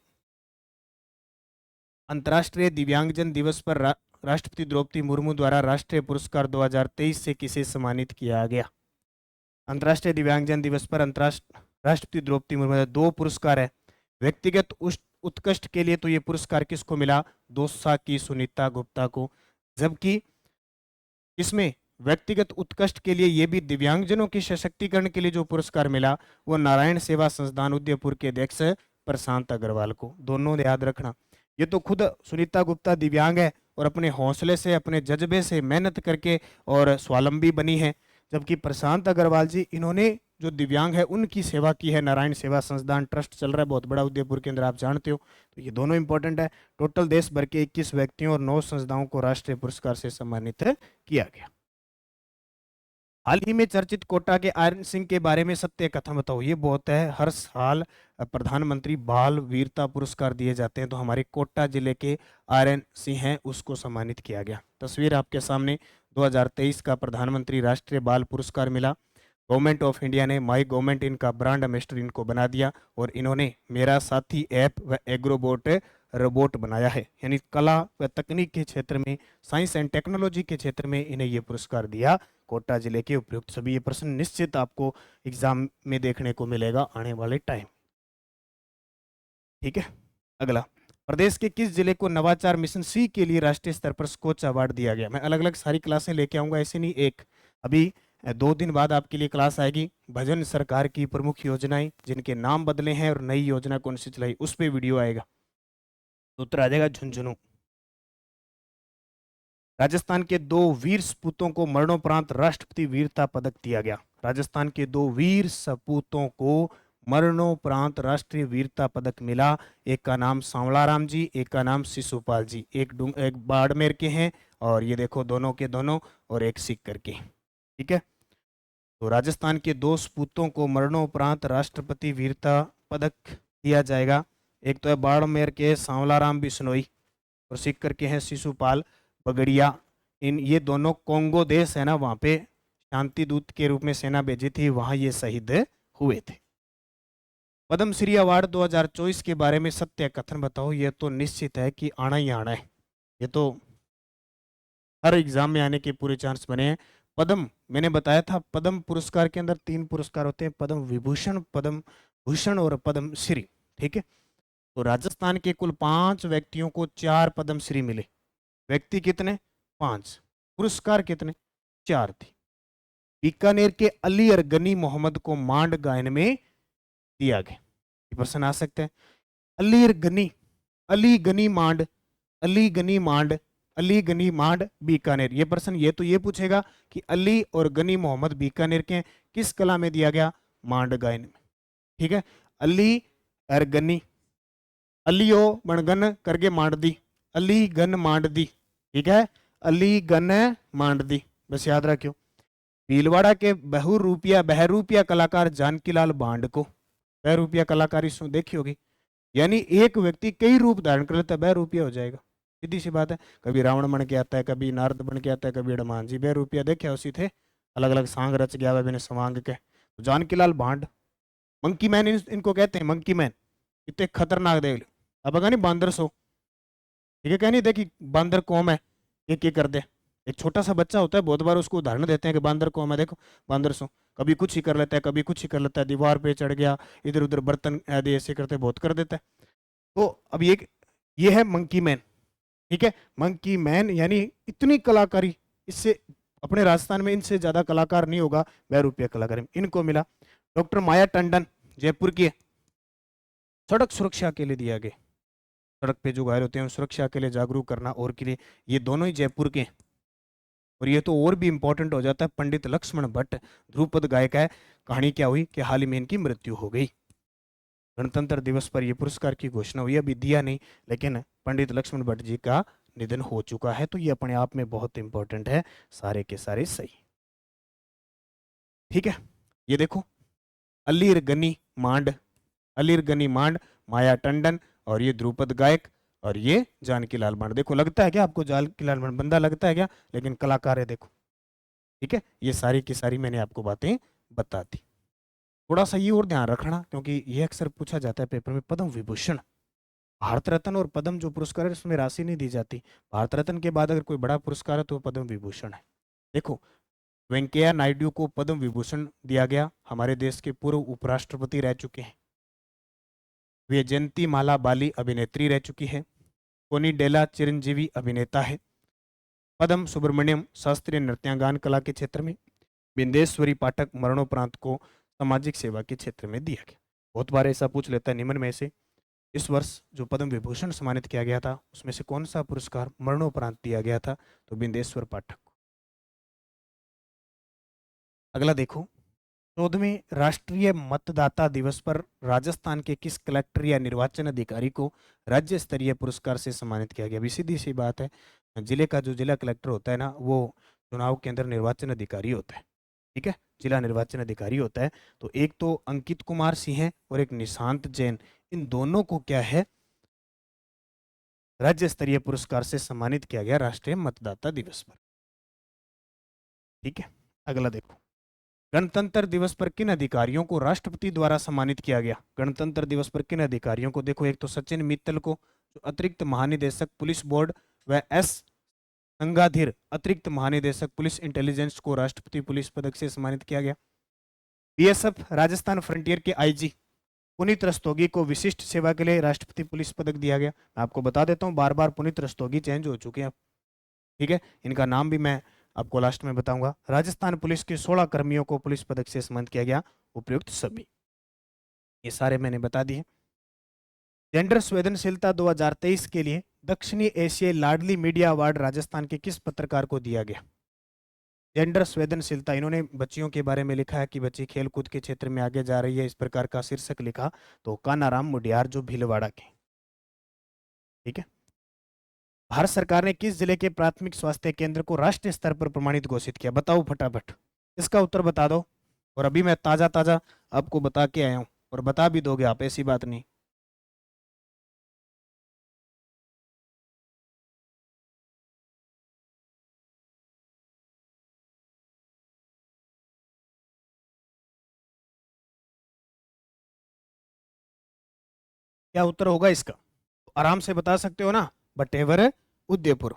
Speaker 1: अंतर्राष्ट्रीय दिव्यांगजन दिवस पर राष्ट्रपति द्रौपदी मुर्मू द्वारा राष्ट्रीय पुरस्कार 2023 से किसे सम्मानित किया गया? अंतर्राष्ट्रीय दिव्यांगजन दिवस पर राष्ट्रपति द्रौपदी मुर्मू 2 पुरस्कार है। व्यक्तिगत उत्कृष्ट के लिए तो ये पुरस्कार किसको मिला? दौसा की सुनीता गुप्ता को। जबकि इसमें व्यक्तिगत उत्कृष्ट के लिए ये भी दिव्यांगजनों के सशक्तिकरण के लिए जो पुरस्कार मिला, वो नारायण सेवा संस्थान उदयपुर के अध्यक्ष प्रशांत अग्रवाल को। दोनों याद रखना। ये तो खुद सुनीता गुप्ता दिव्यांग है और अपने हौसले से, अपने जज्बे से मेहनत करके और स्वावलंबी बनी है, जबकि प्रशांत अग्रवाल जी, इन्होंने जो दिव्यांग है उनकी सेवा की है। नारायण सेवा संस्थान ट्रस्ट चल रहा है बहुत बड़ा उदयपुर के अंदर, आप जानते हो। तो ये दोनों इंपॉर्टेंट है। टोटल देश भर के 21 व्यक्तियों और 9 संस्थाओं को राष्ट्रीय पुरस्कार से सम्मानित किया गया। हाल ही में चर्चित कोटा के आयरन सिंह के बारे में सत्य कथन बताओ। ये बहुत है, हर साल प्रधानमंत्री बाल वीरता पुरस्कार दिए जाते हैं, तो हमारे कोटा जिले के आयरन सिंह हैं, उसको सम्मानित किया गया। तस्वीर आपके सामने, 2023 का प्रधानमंत्री राष्ट्रीय बाल पुरस्कार मिला। गवर्नमेंट ऑफ इंडिया ने माई गवर्नमेंट इनका ब्रांड एम्बेसडर इनको बना दिया, और इन्होंने मेरा साथी ऐप व एग्रोबोट रोबोट बनाया है। यानी कला व तकनीक के क्षेत्र में, साइंस एंड टेक्नोलॉजी के क्षेत्र में इन्हें ये पुरस्कार दिया। कोटा जिले के उपयुक्त सभी। ये प्रश्न निश्चित आपको एग्जाम में देखने को मिलेगा आने वाले टाइम। ठीक है। अगला, प्रदेश के किस जिले को नवाचार मिशन सी के लिए राष्ट्रीय स्तर पर स्कोच अवार्ड दिया गया? मैं अलग अलग सारी क्लासें लेके आऊंगा, ऐसे नहीं एक। अभी 2 दिन बाद आपके लिए क्लास आएगी, भजन सरकार की प्रमुख योजनाएं जिनके नाम बदले हैं और नई योजना कौन सी चलाई, उस पर वीडियो आएगा। तो उत्तर आ जाएगा झुंझुनू। राजस्थान के 2 वीर सपूतों को मरणोपरांत राष्ट्रपति वीरता पदक दिया गया। राजस्थान के 2 वीर सपूतों को मरणोपरांत राष्ट्रीय वीरता पदक मिला। एक का नाम सांवलाराम जी, एक का नाम शिशुपाल जी। एक बाड़मेर के हैं, और ये देखो दोनों के दोनों, और एक सीकर के। ठीक है। तो राजस्थान के 2 सपूतों को मरणोपरांत राष्ट्रपति वीरता पदक दिया जाएगा। एक तो है बाड़मेर के सांवलाराम बिश्नोई, और सीकर के हैं शिशुपाल बगड़िया। ये दोनों कोंगो देश है ना, वहां पे शांति दूत के रूप में सेना भेजी थी, वहां ये शहीद हुए थे। पद्मश्री अवार्ड 2024 के बारे में सत्य कथन बताओ। ये तो निश्चित है कि आना ही आना है, ये तो हर एग्जाम में आने के पूरे चांस बने हैं। पद्म, मैंने बताया था पद्म पुरस्कार के अंदर 3 पुरस्कार होते हैं, पद्म विभूषण, पद्म भूषण और पद्म श्री। ठीक है, तो राजस्थान के कुल 5 व्यक्तियों को 4 पद्म श्री मिले। व्यक्ति कितने? 5। पुरस्कार कितने? 4 थे। बीकानेर के अली और गनी मोहम्मद को मांड गायन में दिया गया। ये प्रश्न आ सकते हैं। अली और गनी, अली गनी मांड, अली गनी मांड, अली गनी मांड बीकानेर। ये प्रश्न ये तो ये पूछेगा कि अली और गनी मोहम्मद बीकानेर के किस कला में दिया गया? मांड गायन में। ठीक है, अली और गनी, अलियो बणगन करके मांड दी, अली गन मांड दी। ठीक है, अली गन मांड दी, बस याद रखियो। भीलवाड़ा के बहरूपिया कलाकार जानकीलाल बांड को, बहरूपिया कलाकारी सो देखी होगी, यानी एक व्यक्ति कई रूप धारण कर लेता है, बहरूपिया हो जाएगा। सीधी सी बात है, कभी रावण बन के आता है, कभी नारद बन के आता है, कभी हनुमान जी। बहरूपिया देखे उसी थे, अलग अलग सांग रच गया मैंने सवांग के। तो जानकीलाल भांड, मंकी मैन इनको कहते हैं, मंकी मैन। इतने खतरनाक देख लो। अब अगर नहीं बांदर सो, ठीक है, कहनी देखी बांदर कौम है, ये कर दे। एक छोटा सा बच्चा होता है, बहुत बार उसको उदाहरण देते हैं कि बांदर कौम है, देखो बांदर सो, कभी कुछ ही कर लेता है, कभी कुछ ही कर लेता है, दीवार पे चढ़ गया, इधर उधर बर्तन आदि ऐसे करते, बहुत कर देता है। तो अब ये है मंकी मैन। ठीक है, मंकी मैन यानी इतनी कलाकारी, इससे अपने राजस्थान में इनसे ज्यादा कलाकार नहीं होगा। 2 रुपया कलाकारी इनको मिला। डॉक्टर माया टंडन जयपुर की है, सड़क सुरक्षा के लिए दिया गया। सड़क पे जो घायल होते हैं सुरक्षा के लिए जागरूक करना और के लिए, ये दोनों ही जयपुर के हैं। और ये तो और भी इंपॉर्टेंट हो जाता है, पंडित लक्ष्मण भट्ट ध्रुपद गायक है। कहानी क्या हुई कि हाल ही में इनकी मृत्यु हो गई। गणतंत्र दिवस पर यह पुरस्कार की घोषणा हुई, अभी दिया नहीं, लेकिन पंडित लक्ष्मण भट्ट जी का निधन हो चुका है, तो ये अपने आप में बहुत इंपॉर्टेंट है। सारे के सारे सही। ठीक है, ये देखो, अलीर गनी मांड, अलीर गनी मांड, माया टंडन, और ये ध्रुपद गायक, और ये जानकी लाल मांड। देखो लगता है क्या आपको जानकी लाल मांड बंदा लगता है क्या? लेकिन कलाकार है, देखो। ठीक है, ये सारी की सारी मैंने आपको बातें बता दी। थोड़ा सा ये और ध्यान रखना, क्योंकि ये अक्सर पूछा जाता है पेपर में, पद्म विभूषण, भारत रत्न और पद्म जो पुरस्कार है उसमें राशि नहीं दी जाती। भारत रत्न के बाद अगर कोई बड़ा पुरस्कार है तो पद्म विभूषण है। देखो, वेंकैया नायडू को पद्म विभूषण दिया गया, हमारे देश के पूर्व उपराष्ट्रपति रह चुके हैं। वे जयंती माला बाली अभिनेत्री रह चुकी है। कोनी डेला चिरंजीवी अभिनेता है। पद्म सुब्रमण्यम शास्त्रीय नृत्यांगान कला के क्षेत्र में। बिंदेश्वरी पाठक मरणोपरांत को सामाजिक सेवा के क्षेत्र में दिया गया। बहुत बार ऐसा पूछ लेता है निम्न में से इस वर्ष जो पद्म विभूषण सम्मानित किया गया था उसमें से कौन सा पुरस्कार मरणोपरांत दिया गया था? तो बिंदेश्वर पाठक को। अगला देखो, 14वें राष्ट्रीय मतदाता दिवस पर राजस्थान के किस कलेक्टर या निर्वाचन अधिकारी को राज्य स्तरीय पुरस्कार से सम्मानित किया गया? अभी सीधी सी बात है, जिले का जो जिला कलेक्टर होता है ना, वो चुनाव के अंदर निर्वाचन अधिकारी होता है। ठीक है, जिला निर्वाचन अधिकारी होता है। तो एक तो अंकित कुमार सिंह है और एक निशांत जैन, इन दोनों को क्या है, राज्य स्तरीय पुरस्कार से सम्मानित किया गया राष्ट्रीय मतदाता दिवस पर। ठीक है, अगला देखो, गणतंत्र दिवस पर किन अधिकारियों को राष्ट्रपति द्वारा सम्मानित किया गया? गणतंत्र दिवस पर किन अधिकारियों को? देखो, एक तो सचिन मित्तल को, जो अतिरिक्त महानिदेशक पुलिस बोर्ड, व एस संगाधिर अतिरिक्त महानिदेशक पुलिस इंटेलिजेंस को राष्ट्रपति पुलिस पदक से सम्मानित किया गया। बीएसएफ राजस्थान फ्रंटियर के आईजी पुनीत रस्तोगी को विशिष्ट सेवा के लिए राष्ट्रपति पुलिस पदक दिया गया। मैं आपको बता देता हूँ, बार बार पुनीत रस्तोगी चेंज हो चुके हैं। ठीक है, इनका नाम भी मैं आपको लास्ट में बताऊंगा। राजस्थान पुलिस के 16 कर्मियों को पुलिस पदक से सम्मानित किया गया, उपयुक्त सभी। ये सारे मैंने बता दिए। जेंडर संवेदनशीलता 2023 के लिए दक्षिणी एशियाई लाडली मीडिया अवार्ड राजस्थान के किस पत्रकार को दिया गया? जेंडर संवेदनशीलता, इन्होंने बच्चियों के बारे में लिखा है कि बच्ची खेलकूद के क्षेत्र में आगे जा रही है, इस प्रकार का शीर्षक लिखा। तो कानाराम मुडियार जो भीलवाड़ा के। ठीक है, भारत सरकार ने किस जिले के प्राथमिक स्वास्थ्य केंद्र को राष्ट्रीय स्तर पर प्रमाणित घोषित किया? बताओ फटाफट, इसका उत्तर बता दो। और अभी मैं ताजा ताजा आपको बता के आया हूं, और बता भी दोगे आप, ऐसी बात नहीं। क्या उत्तर होगा इसका? आराम से बता सकते हो ना? बटेवर उदयपुर।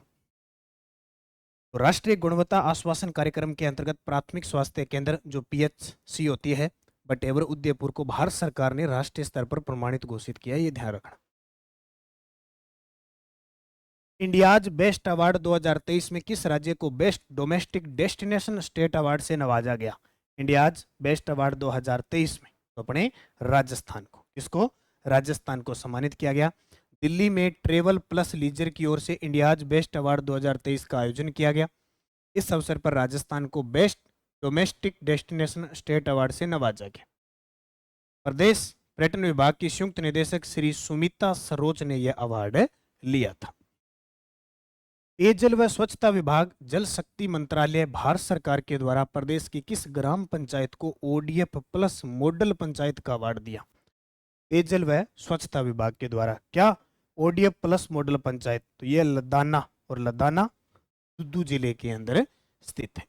Speaker 1: तो राष्ट्रीय गुणवत्ता आश्वासन कार्यक्रम के अंतर्गत प्राथमिक स्वास्थ्य केंद्र जो पीएचसी होती है बटेवर उदयपुर को भारत सरकार ने राष्ट्रीय स्तर पर प्रमाणित घोषित किया, ये ध्यान रखना। इंडियाज बेस्ट अवार्ड 2023 में किस राज्य को best domestic destination state award से नवाजा गया? इंडियाज बेस्ट अवार्ड 2023 में तो अपने राजस्थान को, किसको? राजस्थान को सम्मानित किया गया। दिल्ली में ट्रेवल प्लस लीजर की ओर से इंडियाज बेस्ट अवार्ड 2023 का आयोजन किया गया। इस अवसर पर राजस्थान को best domestic destination state award से नवाजा गया। प्रदेश पर्यटन विभाग की संयुक्त निदेशक श्री सुमिता सरोज ने यह अवार्ड लिया था। पेयजल व स्वच्छता विभाग जल शक्ति मंत्रालय भारत सरकार के द्वारा प्रदेश की किस ग्राम पंचायत को ओडीएफ प्लस मॉडल पंचायत का अवार्ड दिया? पेयजल व स्वच्छता विभाग के द्वारा क्या ओडीएफ प्लस मॉडल पंचायत, तो ये लदाना, और लदाना दुद्दू जिले के अंदर स्थित है।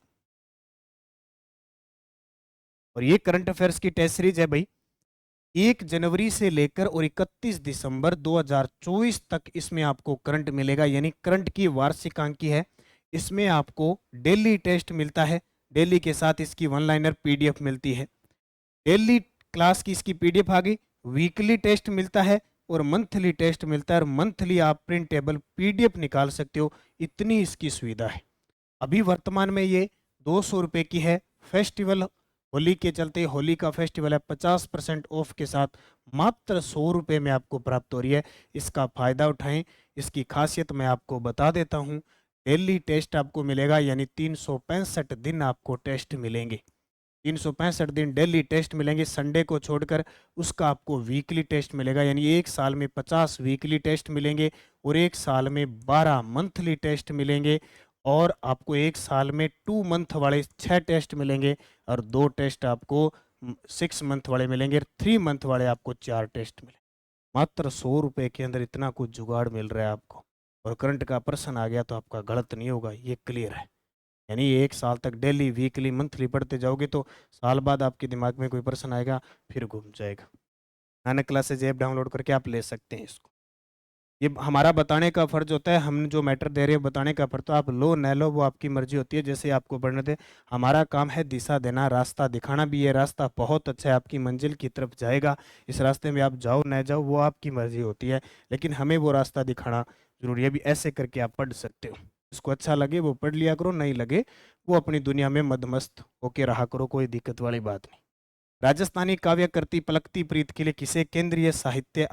Speaker 1: और ये करंट अफेयर्स की टेस्ट सीरीज है भाई, 1 जनवरी से लेकर और 31 दिसंबर 2024 तक इसमें आपको करंट मिलेगा, यानी करंट की वार्षिकांकी है। इसमें आपको डेली टेस्ट मिलता है, डेली के साथ इसकी वन लाइनर पीडीएफ मिलती है। डेली क्लास की इसकी पीडीएफ आ गई, वीकली टेस्ट मिलता है और मंथली टेस्ट मिलता है, और मंथली आप प्रिंटेबल पीडीएफ निकाल सकते हो, इतनी इसकी सुविधा है। अभी वर्तमान में ये 200 रुपये की है। फेस्टिवल होली के चलते, होली का फेस्टिवल है, 50% ऑफ के साथ मात्र 100 रुपये में आपको प्राप्त हो रही है। इसका फ़ायदा उठाएं। इसकी खासियत मैं आपको बता देता हूं, डेली टेस्ट आपको मिलेगा, यानी 365 दिन आपको टेस्ट मिलेंगे। 365 दिन डेली टेस्ट मिलेंगे, संडे को छोड़कर उसका आपको वीकली टेस्ट मिलेगा, यानी एक साल में 50 वीकली टेस्ट मिलेंगे और एक साल में 12 मंथली टेस्ट मिलेंगे, और आपको एक साल में 2 मंथ वाले 6 टेस्ट मिलेंगे, और 2 टेस्ट आपको 6 मंथ वाले मिलेंगे, 3 मंथ वाले आपको 4 टेस्ट मिलेंगे। मात्र 100 रुपये के अंदर इतना कुछ जुगाड़ मिल रहा है आपको, और करंट का प्रश्न आ गया तो आपका गलत नहीं होगा, ये क्लियर है। यानी एक साल तक डेली वीकली मंथली पढ़ते जाओगे तो साल बाद आपके दिमाग में कोई प्रश्न आएगा फिर घूम जाएगा। नानक क्लासेज ऐप डाउनलोड करके आप ले सकते हैं इसको। ये हमारा बताने का फर्ज होता है, हम जो मैटर दे रहे हैं बताने का फर्ज, तो आप लो न लो वो आपकी मर्जी होती है, जैसे आपको पढ़ने दे। हमारा काम है दिशा देना, रास्ता दिखाना भी। ये रास्ता बहुत अच्छा है, आपकी मंजिल की तरफ जाएगा। इस रास्ते में आप जाओ न जाओ वो आपकी मर्जी होती है, लेकिन हमें वो रास्ता दिखाना जरूरी है। भी ऐसे करके आप पढ़ सकते हो, इसको अच्छा लगे वो पढ़ लिया करो, नहीं लगे वो अपनी दुनिया में मदमस्त होके रहा करो, कोई दिक्कत वाली बात नहीं। राजस्थानी काव्य कृति पलकती प्रीत के लिए किसे केंद्रीय साहित्य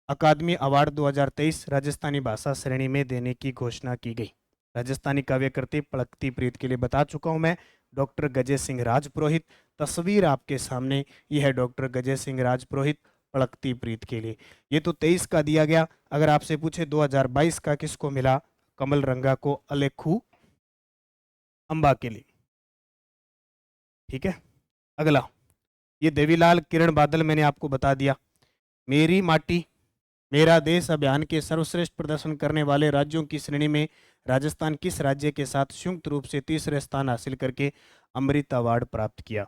Speaker 1: अकादमी अवार्ड 2023 राजस्थानी भाषा श्रेणी में देने की घोषणा की गई? राजस्थानी काव्य कृति पलकती प्रीत के लिए बता चुका हूं मैं, डॉक्टर गजय सिंह राजपुरोहित। तस्वीर आपके सामने, यह है डॉक्टर गजय सिंह राजपुरोहित पलकती प्रीत के लिए। ये तो 23 का दिया गया। अगर आपसे पूछे 2022 का किसको मिला? कमल रंगा को अलेखू अंबा के लिए। ठीक है, अगला ये देवीलाल किरण बादल, मैंने आपको बता दिया। मेरी माटी मेरा देश अभियान के सर्वश्रेष्ठ प्रदर्शन करने वाले राज्यों की श्रेणी में राजस्थान किस राज्य के साथ संयुक्त रूप से तीसरे स्थान हासिल करके अमृत अवार्ड प्राप्त किया?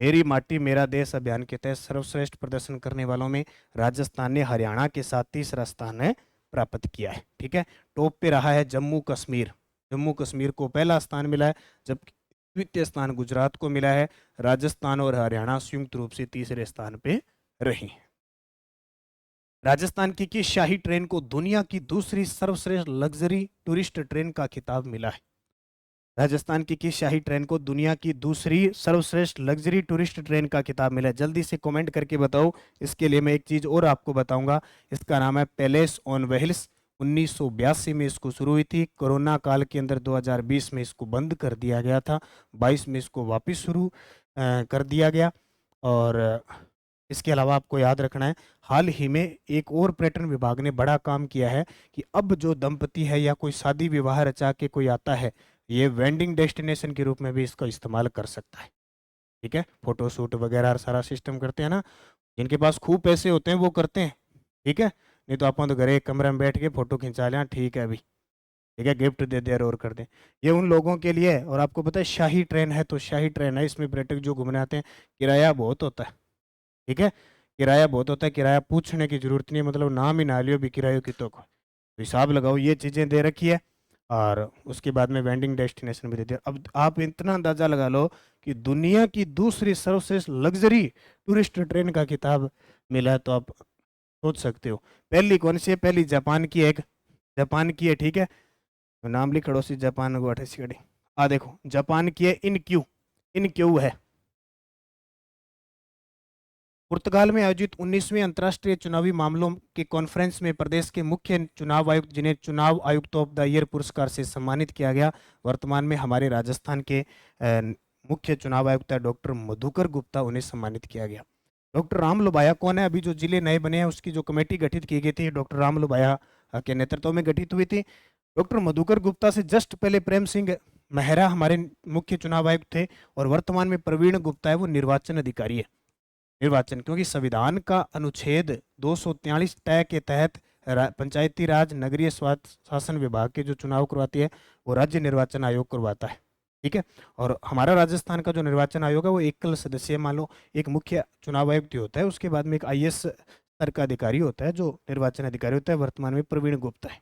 Speaker 1: मेरी माटी मेरा देश अभियान के तहत सर्वश्रेष्ठ प्रदर्शन करने वालों में राजस्थान ने हरियाणा के साथ तीसरा स्थान प्राप्त किया है। ठीक है, टॉप पे रहा है जम्मू कश्मीर। जम्मू कश्मीर को पहला स्थान मिला है, जबकि द्वितीय स्थान गुजरात को मिला है। राजस्थान और हरियाणा संयुक्त रूप से तीसरे स्थान पे रही हैं। राजस्थान की किस शाही ट्रेन को दुनिया की दूसरी सर्वश्रेष्ठ लग्जरी टूरिस्ट ट्रेन का खिताब मिला है? राजस्थान की किस शाही ट्रेन को दुनिया की दूसरी सर्वश्रेष्ठ लग्जरी टूरिस्ट ट्रेन का खिताब मिला है? जल्दी से कमेंट करके बताओ। इसके लिए मैं एक चीज और आपको बताऊंगा, इसका नाम है पैलेस ऑन व्हील्स। 1982 में इसको शुरू हुई थी, कोरोना काल के अंदर 2020 में इसको बंद कर दिया गया था, 22 में इसको वापस शुरू कर दिया गया। और इसके अलावा आपको याद रखना है, हाल ही में एक और पर्यटन विभाग ने बड़ा काम किया है कि अब जो दंपति है या कोई शादी विवाह रचा के कोई आता है, ये वेंडिंग डेस्टिनेशन के रूप में भी इसका इस्तेमाल कर सकता है। ठीक है, फोटो शूट वगैरह सारा सिस्टम करते हैं ना, जिनके पास खूब पैसे होते हैं वो करते हैं। ठीक है, नहीं तो अपन तो घरे एक कमरे में बैठ के फोटो खिंचा लें, ठीक है अभी, ठीक है, गिफ्ट दे दे और कर दें, ये उन लोगों के लिए है। और आपको पता है शाही ट्रेन है, तो शाही ट्रेन है, इसमें पर्यटक जो घूमने आते हैं, किराया बहुत होता है। ठीक है, किराया बहुत होता है, किराया पूछने की जरूरत नहीं है, मतलब नाम ही ना लियो भी किराए की, तो हिसाब लगाओ। ये चीज़ें दे रखी है, और उसके बाद में वेंडिंग डेस्टिनेशन भी दे दिया। अब आप इतना अंदाजा लगा लो कि दुनिया की दूसरी सर्वश्रेष्ठ लग्जरी टूरिस्ट ट्रेन का खिताब मिला है, तो आप सोच सकते हो। पहली कौन सी है? पहली जापान की है, एक जापान की है, ठीक है, नाम लिख खड़ोसी जापान को 28 घड़ी। देखो जापान की है, इन क्यू है। पुर्तगाल में आयोजित 19वीं अंतर्राष्ट्रीय चुनावी मामलों के कॉन्फ्रेंस में प्रदेश के मुख्य चुनाव आयुक्त, जिन्हें चुनाव आयुक्त ऑफ द ईयर पुरस्कार से सम्मानित किया गया, वर्तमान में हमारे राजस्थान के मुख्य चुनाव आयुक्त डॉक्टर मधुकर गुप्ता, उन्हें सम्मानित किया गया। डॉक्टर राम लोबाया कौन है? अभी जो जिले नए बने हैं उसकी जो कमेटी गठित की गई थी, डॉक्टर राम लोबाया के नेतृत्व में गठित हुई थी। डॉक्टर मधुकर गुप्ता से जस्ट पहले प्रेम सिंह मेहरा हमारे मुख्य चुनाव आयुक्त थे, और वर्तमान में प्रवीण गुप्ता है, वो निर्वाचन अधिकारी है। निर्वाचन, क्योंकि संविधान का अनुच्छेद 243 तय के तहत पंचायती राज नगरीय स्वास्थ्य शासन विभाग के जो चुनाव करवाती है वो राज्य निर्वाचन आयोग करवाता है, ठीक है। और हमारा राजस्थान का जो निर्वाचन आयोग है वो एकल सदस्यीय, मान लो एक मुख्य चुनाव आयुक्त होता है, उसके बाद में एक आईएएस स्तर का अधिकारी होता है जो निर्वाचन अधिकारी होता है, वर्तमान में प्रवीण गुप्ता है।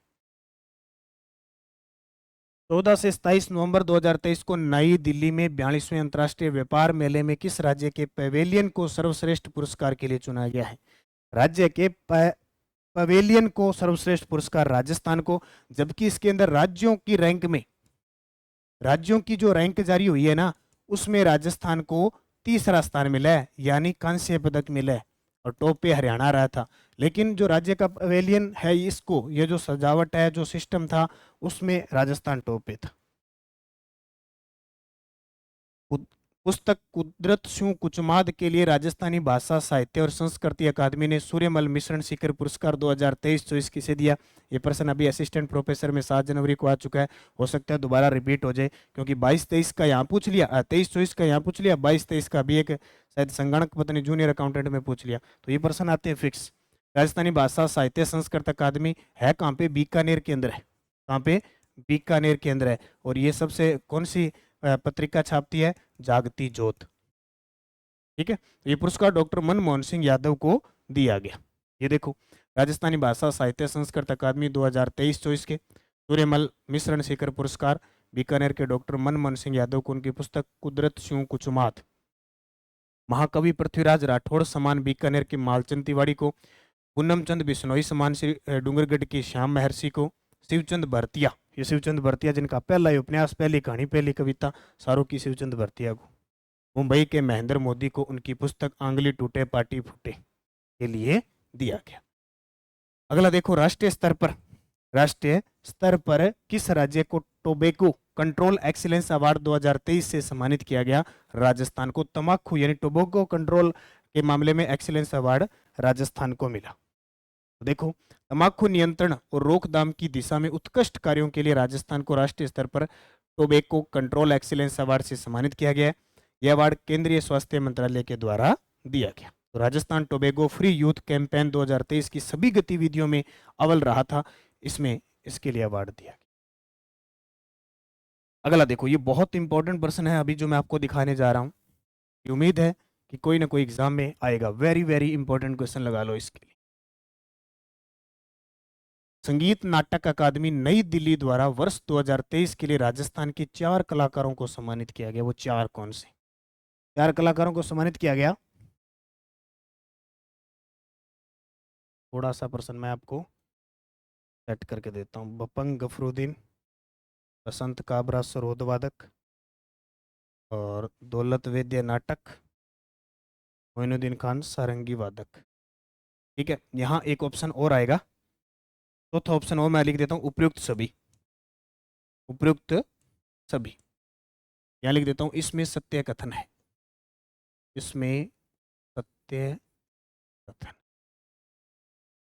Speaker 1: 14 से 27 नवंबर 2023 को नई दिल्ली में 42वें अंतर्राष्ट्रीय व्यापार मेले में किस राज्य के पवेलियन को सर्वश्रेष्ठ पुरस्कार के लिए चुना गया है? राज्य के पवेलियन को सर्वश्रेष्ठ पुरस्कार राजस्थान को, जबकि इसके अंदर राज्यों की रैंक में, राज्यों की जो रैंक जारी हुई है ना, उसमें राजस्थान को तीसरा स्थान मिला है, यानी कांस्य पदक मिला है, और टॉप पे हरियाणा रहा था। लेकिन जो राज्य का पवेलियन है, इसको ये जो सजावट है, जो सिस्टम था, उसमें राजस्थान टॉप पे था। पुस्तक कुदरत शू कुचमाद के लिए राजस्थानी भाषा साहित्य और संस्कृति अकादमी ने सूर्यमल मिश्रण शिखर पुरस्कार 2023-24 किसे दिया? ये प्रश्न अभी असिस्टेंट प्रोफेसर में 7 जनवरी को आ चुका है, हो सकता है दोबारा रिपीट हो जाए, क्योंकि 22-23 का यहाँ पूछ लिया, 23-24 का यहाँ पूछ लिया, 22-23 का भी एक शायद संगणक पत्नी जूनियर अकाउंटेंट में पूछ लिया, तो ये प्रश्न आते हैं फिक्स। राजस्थानी भाषा साहित्य संस्कृत अकादमी है कहाँ पे? बीकानेर के अंदर है। कहाँ पे? बीकानेर के अंदर है। और ये सबसे कौन सी पत्रिका छापती है? जागती ज्योत, ठीक है। तो ये पुरस्कार डॉक्टर मनमोहन सिंह यादव को दिया गया। ये देखो, राजस्थानी भाषा साहित्य संस्कृत अकादमी 2023-24 के सूर्यमल मिश्रण शिखर पुरस्कार बीकानेर के डॉक्टर मनमोहन सिंह यादव को उनकी पुस्तक कुदरत शू कुचमात। महाकवि पृथ्वीराज राठौड़ समान बीकानेर के मालचंद तिवाड़ी को, पूनम चंद बिश्नोई समान श्री डूंगरगढ़ की श्याम महर्षि को, शिवचंद भरतिया, ये शिवचंद भरतिया जिनका पहला ही उपन्यास, पहली कहानी, पहली कविता सारों की शिवचंद भरतिया को, मुंबई के महेंद्र मोदी को उनकी पुस्तक आंगली टूटे पाटी फूटे के लिए दिया गया। अगला देखो, राष्ट्रीय स्तर पर किस राज्य को टोबैको कंट्रोल एक्सीलेंस अवार्ड 2023 से सम्मानित किया गया? राजस्थान को। तम्बाकू यानी टोबैको कंट्रोल के मामले में एक्सीलेंस अवार्ड राजस्थान को मिला। तो देखो, तम्बाकू नियंत्रण और रोकथाम की दिशा में उत्कृष्ट कार्यों के लिए राजस्थान को राष्ट्रीय स्तर पर टोबैको कंट्रोल एक्सीलेंस अवार्ड से सम्मानित किया गया है। यह अवार्ड केंद्रीय स्वास्थ्य मंत्रालय के द्वारा दिया गया। तो Rajasthan tobacco free youth campaign 2023 की सभी गतिविधियों में अव्वल रहा था, इसमें इसके लिए अवार्ड दिया गया। अगला देखो, ये बहुत इंपॉर्टेंट प्रश्न है अभी जो मैं आपको दिखाने जा रहा हूं। उम्मीद है कि कोई ना कोई एग्जाम में आएगा। वेरी वेरी इंपॉर्टेंट क्वेश्चन लगा लो इसके लिए। संगीत नाटक अकादमी नई दिल्ली द्वारा वर्ष 2023 के लिए राजस्थान के 4 कलाकारों को सम्मानित किया गया। वो 4 कौन से? 4 कलाकारों को सम्मानित किया गया। थोड़ा सा प्रश्न मैं आपको सेट करके देता हूँ। बपंग गफरुद्दीन, बसंत काबरा सरोद वादक, और दौलत वैद्य नाटक, मोइनुद्दीन खान सारंगी वादक, ठीक है। यहाँ एक ऑप्शन और आएगा, चौथा ऑप्शन और मैं लिख देता हूँ, उपयुक्त सभी। उपयुक्त सभी यहाँ लिख देता हूँ, इसमें सत्य कथन है, इसमें सत्य कथन।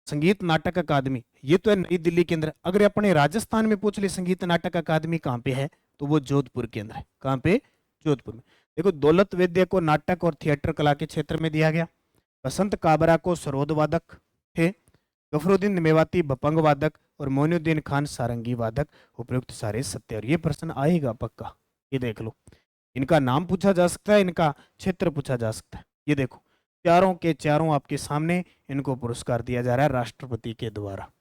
Speaker 1: संगीत नाटक अकादमी ये तो है नई दिल्ली के अंदर। अगर अपने राजस्थान में पूछ ले संगीत नाटक अकादमी कहाँ पे है, तो वो जोधपुर के अंदर है। कहाँ पे? जोधपुर में। देखो, दौलत वैद्य को नाटक और थिएटर कला के क्षेत्र में दिया गया, बसंत काबरा को सरोद वादक थे, गफरुद्दीन मेवाती बपंग वादक, और मोइनुद्दीन खान सारंगी वादक। उपयुक्त सारे सत्य। और ये प्रश्न आएगा पक्का, ये देख लो। इनका नाम पूछा जा सकता है, इनका क्षेत्र पूछा जा सकता है। ये देखो, चारों के चारों आपके सामने इनको पुरस्कार दिया जा रहा है राष्ट्रपति के द्वारा।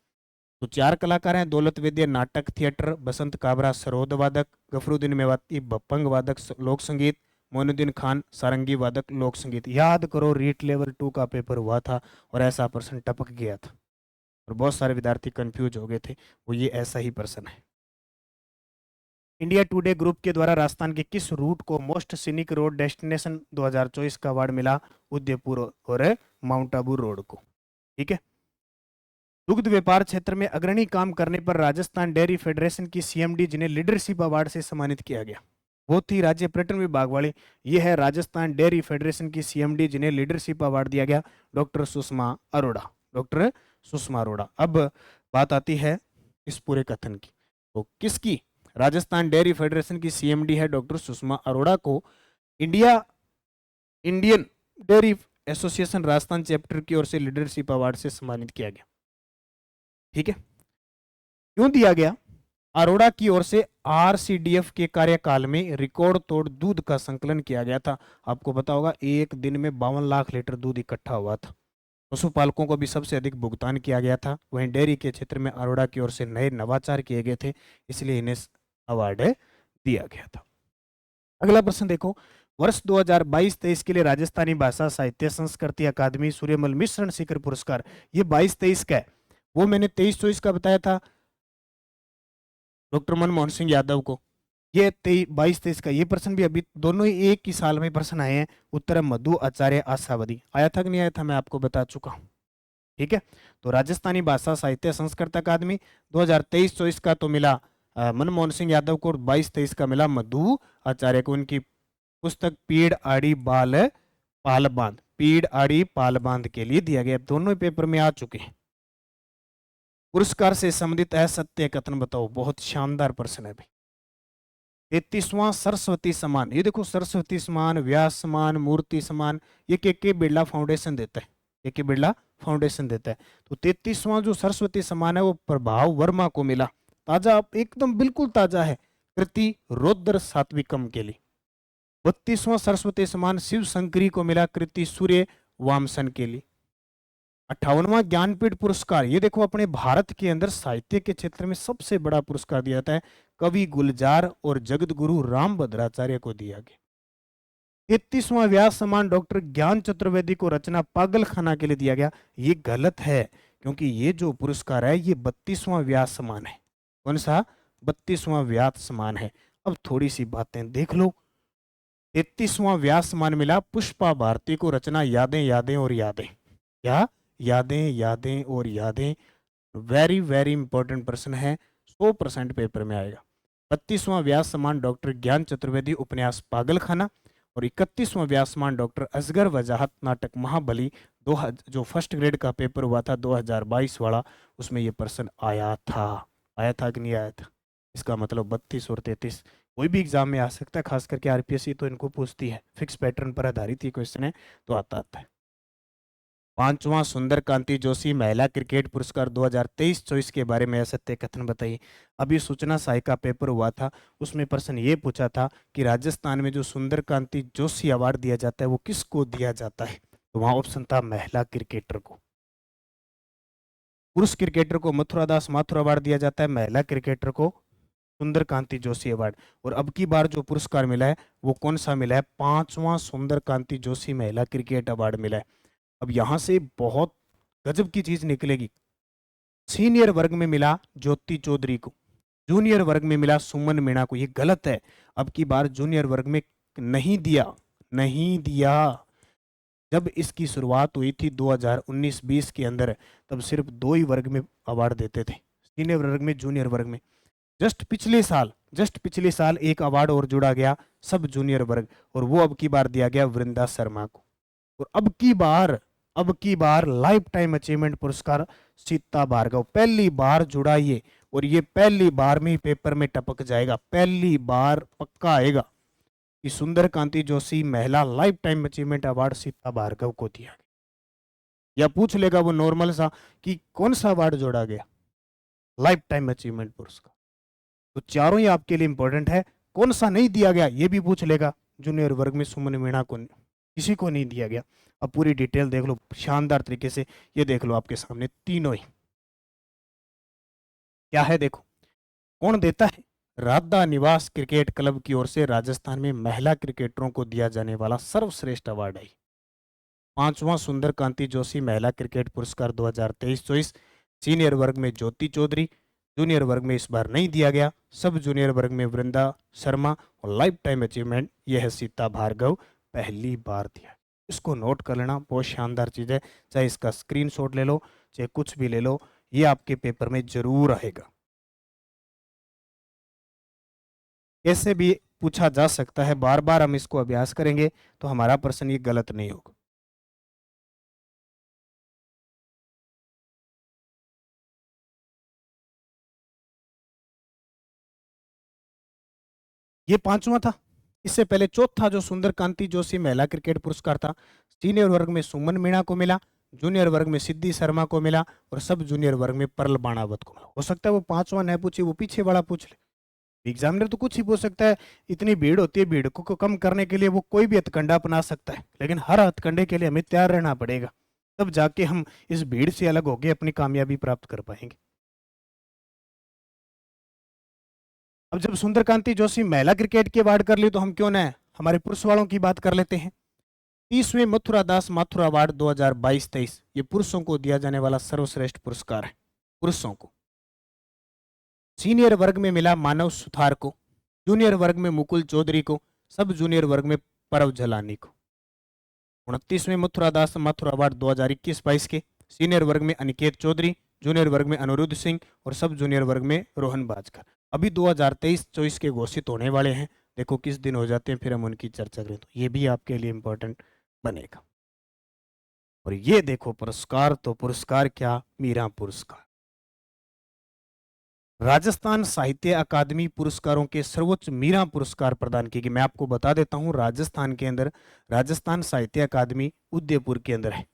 Speaker 1: तो 4 कलाकार हैं, दौलत वेद्य नाटक थिएटर, बसंत काबरा सरोद वादक, गफरुद्दीन मेवाती भपंग वादक लोक संगीत, मोइनुद्दीन खान सारंगी वादक लोक संगीत। याद करो रीट लेवल 2 का पेपर हुआ था और ऐसा प्रश्न टपक गया था और बहुत सारे विद्यार्थी कंफ्यूज हो गए थे, वो ये ऐसा ही प्रश्न है। इंडिया टुडे ग्रुप के द्वारा राजस्थान के किस रूट को मोस्ट सीनिक रोड डेस्टिनेशन 2024 का अवार्ड मिला? उदयपुर और माउंट आबू रोड को। ठीक है। दुग्ध व्यापार क्षेत्र में अग्रणी काम करने पर राजस्थान डेयरी फेडरेशन की सीएमडी जिन्हें लीडरशिप अवार्ड से सम्मानित किया गया, वो थी राज्य पर्यटन विभाग वाले। ये है राजस्थान डेयरी फेडरेशन की सीएमडी जिन्हें लीडरशिप अवार्ड दिया गया, डॉक्टर सुषमा अरोड़ा। डॉक्टर सुषमा अरोड़ा। अब बात आती है इस पूरे कथन की, तो किसकी? राजस्थान डेयरी फेडरेशन की सीएमडी है डॉक्टर सुषमा अरोड़ा को Indian dairy association Rajasthan chapter की ओर से लीडरशिप अवार्ड से सम्मानित किया गया। ठीक है। क्यों दिया गया? अरोड़ा की ओर से आरसीडीएफ के कार्यकाल में रिकॉर्ड तोड़ दूध का संकलन किया गया था। आपको पता होगा एक दिन में 52 लाख लीटर दूध इकट्ठा हुआ था। पशुपालकों को भी सबसे अधिक भुगतान किया गया था। वहीं डेयरी के क्षेत्र में अरोड़ा की ओर से नए नवाचार किए गए थे, इसलिए इन्हें अवार्ड दिया गया था। अगला प्रश्न देखो, वर्ष 2022-23 के लिए राजस्थानी भाषा साहित्य संस्कृति अकादमी सूर्यमल मिश्रण शिखर पुरस्कार, ये 22-23 का है। वो मैंने 23-24 का बताया था डॉक्टर मनमोहन सिंह यादव को। ये 22-23 का ये प्रश्न भी अभी दोनों ही एक ही साल में प्रश्न आए हैं। उत्तर मधु आचार्य आशावदी। आया था कि नहीं आया था, मैं आपको बता चुका हूं। ठीक है। तो राजस्थानी भाषा साहित्य संस्कृत अकादमी 2023-24 का तो मिला मनमोहन सिंह यादव को, 22-23 का मिला मधु आचार्य को। उनकी पुस्तक पीड़ आड़ी बाल पाल बांध, पीड़ आड़ी पाल बांध के लिए दिया गया। दोनों पेपर में आ चुके हैं। पुरस्कार से संबंधित है सत्य कथन बताओ। बहुत शानदार प्रश्न है भाई। 33वां सरस्वती सम्मान, ये देखो सरस्वती सम्मान, व्यास सम्मान, मूर्ति सम्मान, ये के बिरला फाउंडेशन देता है। के बिरला फाउंडेशन देता है। तो 33वां जो सरस्वती सम्मान है वो प्रभाव वर्मा को मिला। ताजा, एकदम बिल्कुल ताजा है। कृति रौद्र सात्विकम के लिए। 32वां सरस्वती सम्मान शिव शंकरी को मिला, कृति सूर्य वामसन के लिए। 58वां ज्ञानपीठ पुरस्कार, ये देखो अपने भारत के अंदर साहित्य के क्षेत्र में सबसे बड़ा पुरस्कार दिया जाता है, कवि गुलजार और जगत गुरु राम भद्राचार्य को दिया गया। 33वां व्यास सम्मान डॉक्टर ज्ञान चतुर्वेदी को रचना पागल खाना के लिए दिया गया। ये गलत है, क्योंकि ये जो पुरस्कार है ये 32वां व्यास सम्मान है। कौन सा? 32वां व्यास सम्मान है। अब थोड़ी सी बातें देख लो। 33वां व्यास सम्मान मिला पुष्पा भारती को, रचना यादें यादें और यादें। क्या? यादें यादें और यादें। वेरी वेरी इंपॉर्टेंट प्रश्न है, 100% पेपर में आएगा। 32वां व्यास सम्मान डॉक्टर ज्ञान चतुर्वेदी उपन्यास पागल खाना, और 31वां व्यास सम्मान डॉक्टर असगर वजाहत नाटक महाबली। जो फर्स्ट ग्रेड का पेपर हुआ था 2022 वाला, उसमें ये प्रश्न आया था। आया था कि नहीं आया था? इसका मतलब 32 और 33 कोई भी एग्जाम में आ सकता है, खास करके आरपीएससी तो इनको पूछती है। फिक्स पैटर्न पर आधारित ये क्वेश्चन है, तो आता है। 5वां सुंदर कांति जोशी महिला क्रिकेट पुरस्कार 2023-24 के बारे में सत्य कथन बताइए। अभी सूचना सहायक का पेपर हुआ था, उसमें प्रश्न ये पूछा था कि राजस्थान में जो सुंदर कांति जोशी अवार्ड दिया जाता है वो किसको दिया जाता है? तो वहां ऑप्शन था महिला क्रिकेटर को। पुरुष क्रिकेटर को मथुरा दास माथुर अवार्ड दिया जाता है, महिला क्रिकेटर को सुंदर कांति जोशी अवार्ड। और अब की बार जो पुरस्कार मिला है वो कौन सा मिला है? 5वां सुंदर कांति जोशी महिला क्रिकेट अवार्ड मिला है। अब यहां से बहुत गजब की चीज निकलेगी। सीनियर वर्ग में मिला ज्योति चौधरी को, जूनियर वर्ग में मिला सुमन मीणा को। ये गलत है, अब की बार जूनियर वर्ग में नहीं दिया, नहीं दिया। जब इसकी शुरुआत हुई थी 2019-20 के अंदर, तब सिर्फ 2 ही वर्ग में अवार्ड देते थे, सीनियर वर्ग में, जूनियर वर्ग में। जस्ट पिछले साल एक अवार्ड और जुड़ा गया, सब जूनियर वर्ग, और वो अब की बार दिया गया वृंदा शर्मा को। और अब की बार लाइफ टाइम अचीवमेंट पुरस्कार सीता भार्गव, पहली बार जुड़ा ये, और ये पहली बार में ही पेपर में टपक जाएगा, पहली बार पक्का आएगा कि सुंदर कांति जोशी महिला lifetime achievement award Sita Bhargav को दिया गया। या पूछ लेगा वो नॉर्मल सा कि कौन सा अवार्ड जोड़ा गया? लाइफ टाइम अचीवमेंट पुरस्कार। तो चारों ही आपके लिए इंपॉर्टेंट है। कौन सा नहीं दिया गया ये भी पूछ लेगा। जूनियर वर्ग में सुमन मीणा को किसी को नहीं दिया गया। अब पूरी डिटेल देख लो शानदार तरीके से, ये देख लो आपके सामने तीनों ही। क्या है देखो, कौन देता है? राधा निवास क्रिकेट क्लब की ओर से राजस्थान में महिला क्रिकेटरों को दिया जाने वाला सर्वश्रेष्ठ अवार्ड है। पांचवां सुंदर कांति जोशी महिला क्रिकेट पुरस्कार 2023-24। सीनियर वर्ग में ज्योति चौधरी, जूनियर वर्ग में इस बार नहीं दिया गया, सब जूनियर वर्ग में वृंदा शर्मा, और लाइफ टाइम अचीवमेंट यह है सीता भार्गव, पहली बार दिया। इसको नोट कर लेना, बहुत शानदार चीज है। चाहे इसका स्क्रीनशॉट ले लो, चाहे कुछ भी ले लो, ये आपके पेपर में जरूर आएगा। कैसे भी पूछा जा सकता है, बार बार हम इसको अभ्यास करेंगे तो हमारा प्रश्न ये गलत नहीं होगा। ये पांचवा था। इससे पहले चौथा जो सुंदर कांति जोशी महिला क्रिकेट पुरस्कार था, सीनियर वर्ग में सुमन मीणा को मिला, जूनियर वर्ग में सिद्धि शर्मा को मिला, और सब जूनियर वर्ग में परल बाणावत को मिला। हो सकता है वो पांचवा न पूछे, वो पीछे वाला पूछ ले। एग्जामिनर तो कुछ ही पूछ सकता है, इतनी भीड़ होती है, भीड़ को कम करने के लिए वो कोई भी हथकंडा अपना सकता है, लेकिन हर हथकंडे के लिए हमें तैयार रहना पड़ेगा, तब जाके हम इस भीड़ से अलग होकर अपनी कामयाबी प्राप्त कर पाएंगे। अब जब सुंदरकांति जोशी महिला क्रिकेट की अवार्ड कर ली, तो हम क्यों न हमारे पुरुष वालों की बात कर लेते हैं। 30वें मथुरा दास माथुर अवार्ड 2022-23 ये पुरुषों को दिया जाने वाला सर्वश्रेष्ठ पुरस्कार है, पुरुषों को। सीनियर वर्ग में मिला मानव सुथार को, जूनियर वर्ग में मुकुल चौधरी को, सब जूनियर वर्ग में परव झलानी को। 29वें मथुरा दास माथुर अवार्ड 2021-22 के सीनियर वर्ग में अनिकेत चौधरी, जूनियर वर्ग में अनिरुद्ध सिंह, और सब जूनियर वर्ग में रोहन बाजकर। अभी 2023-24 के घोषित होने वाले हैं, देखो किस दिन हो जाते हैं, फिर हम उनकी चर्चा करें, तो ये भी आपके लिए इंपॉर्टेंट बनेगा। और ये देखो पुरस्कार, तो पुरस्कार क्या, मीरा पुरस्कार। राजस्थान साहित्य अकादमी पुरस्कारों के सर्वोच्च मीरा पुरस्कार प्रदान किए गए। मैं आपको बता देता हूं, राजस्थान के अंदर राजस्थान साहित्य अकादमी उदयपुर के अंदर है,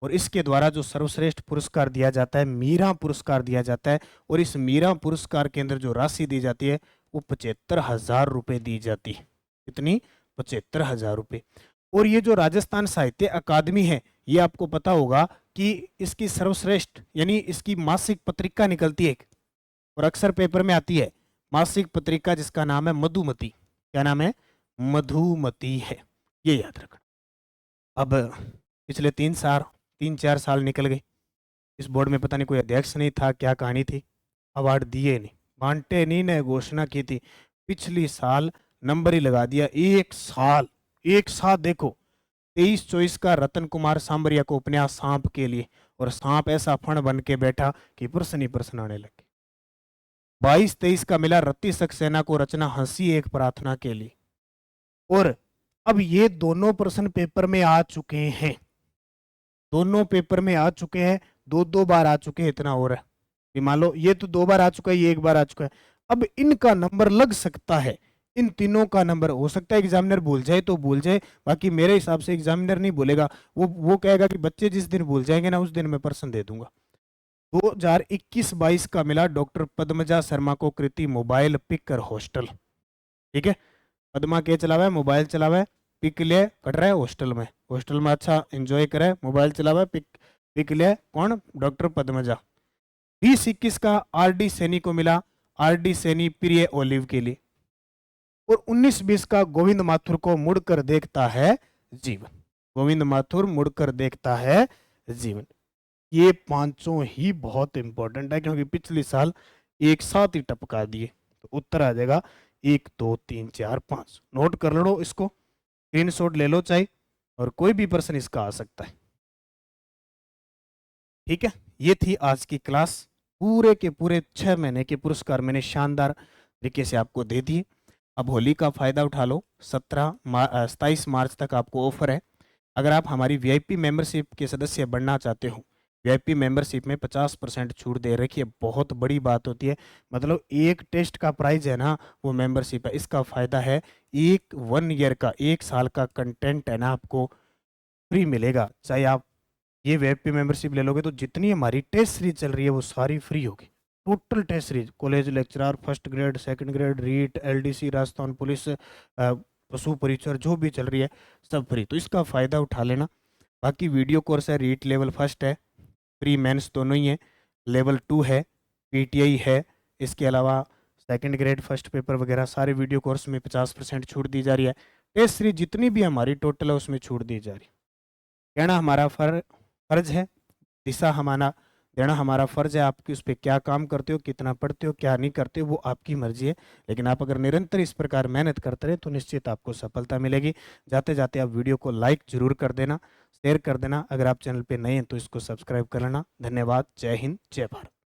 Speaker 1: और इसके द्वारा जो सर्वश्रेष्ठ पुरस्कार दिया जाता है, मीरा पुरस्कार दिया जाता है। और इस मीरा पुरस्कार के अंदर जो राशि दी जाती है वो 75,000 रुपये दी जाती है। कितनी? 75,000 रुपये। और ये जो राजस्थान साहित्य अकादमी है, ये आपको पता होगा कि इसकी सर्वश्रेष्ठ यानी इसकी मासिक पत्रिका निकलती है, और अक्सर पेपर में आती है मासिक पत्रिका, जिसका नाम है मधुमती। क्या नाम है? मधुमती है, ये याद रखना। अब पिछले 3-4 साल निकल गए, इस बोर्ड में पता नहीं कोई अध्यक्ष नहीं था, क्या कहानी थी, अवार्ड दिए नहीं, बांटे नहीं, ने घोषणा की थी, पिछली साल नंबर ही लगा दिया। एक साथ देखो, 23-24 का रतन कुमार सांबरिया को उपन्यास सांप के लिए, और सांप ऐसा फण बन के बैठा कि प्रश्न ही प्रश्न आने लगे। 22-23 का मिला रत्ती सक्सेना को रचना हंसी एक प्रार्थना के लिए, और अब ये दोनों प्रश्न पेपर में आ चुके हैं, दोनों पेपर में आ चुके हैं, 2-2 बार आ चुके हैं, इतना और है। मान लो ये तो 2 बार आ चुका है, ये 1 बार आ चुका है, अब इनका नंबर लग सकता है, इन तीनों का नंबर हो सकता है एग्जामिनर भूल जाए तो भूल जाए, बाकी मेरे हिसाब से एग्जामिनर नहीं भूलेगा, वो कहेगा कि बच्चे जिस दिन भूल जाएंगे ना, उस दिन मैं प्रश्न दे दूंगा। 2021-22 का मिला डॉक्टर पद्मजा शर्मा को कृति मोबाइल पिकर हॉस्टल। ठीक है, पद्मा के चलावा है, मोबाइल चलावा है, पिक ले कट रहा है हॉस्टल में अच्छा एंजॉय करे, मोबाइल चलावा है, पिक ले, कौन? डॉक्टर पद्मजा। 20-21 का आर.डी. सैनी को मिला, आर.डी. सैनी प्रिय ओलिव के लिए। और 19-20 का गोविंद माथुर को मुड़कर देखता है जीवन, गोविंद माथुर मुड़कर देखता है जीवन। ये पांचों ही बहुत इंपॉर्टेंट है, क्योंकि पिछले साल एक साथ ही टपका दिए, तो उत्तर आ जाएगा 1 2 3 4 5। नोट कर लो इसको, स्क्रीनशॉट ले लो चाहे, और कोई भी प्रश्न इसका आ सकता है। ठीक है, ये थी आज की क्लास। पूरे के पूरे 6 महीने के पुरस्कार मैंने शानदार तरीके से आपको दे दिए। अब होली का फायदा उठा लो, 27 मार्च तक आपको ऑफर है। अगर आप हमारी वीआईपी मेंबरशिप के सदस्य बनना चाहते हो, वीआईपी मेंबरशिप में 50% छूट दे रखी है, बहुत बड़ी बात होती है। मतलब एक टेस्ट का प्राइस है ना, वो मेंबरशिप है, इसका फायदा है। 1 ईयर का, 1 साल का कंटेंट है ना, आपको फ्री मिलेगा। चाहे आप ये वीआईपी मेंबरशिप ले लोगे, तो जितनी हमारी टेस्ट सीरीज चल रही है वो सारी फ्री होगी। Total test series, college lecturer, first grade, second grade, REET, LDC, Rajasthan police, पशु परिचर, जो भी चल रही है सब फ्री, तो इसका फ़ायदा उठा लेना। बाकी वीडियो कोर्स है, रीट लेवल फर्स्ट है, प्री मेंस दोनों ही है, लेवल 2 है, पीटीआई है, इसके अलावा सेकंड ग्रेड फर्स्ट पेपर वगैरह सारे वीडियो कोर्स में 50% छूट दी जा रही है। टेस्ट सीरीज जितनी भी हमारी टोटल है उसमें छूट दी जा रही है। कहना हमारा फर्ज है, दिशा हमारा देना हमारा फ़र्ज़ है। आप उस पे क्या काम करते हो, कितना पढ़ते हो, क्या नहीं करते हो, वो आपकी मर्ज़ी है। लेकिन आप अगर निरंतर इस प्रकार मेहनत करते रहे तो निश्चित आपको सफलता मिलेगी। जाते जाते आप वीडियो को लाइक ज़रूर कर देना, शेयर कर देना। अगर आप चैनल पे नए हैं तो इसको सब्सक्राइब कर लेना। धन्यवाद। जय हिंद, जय भारत।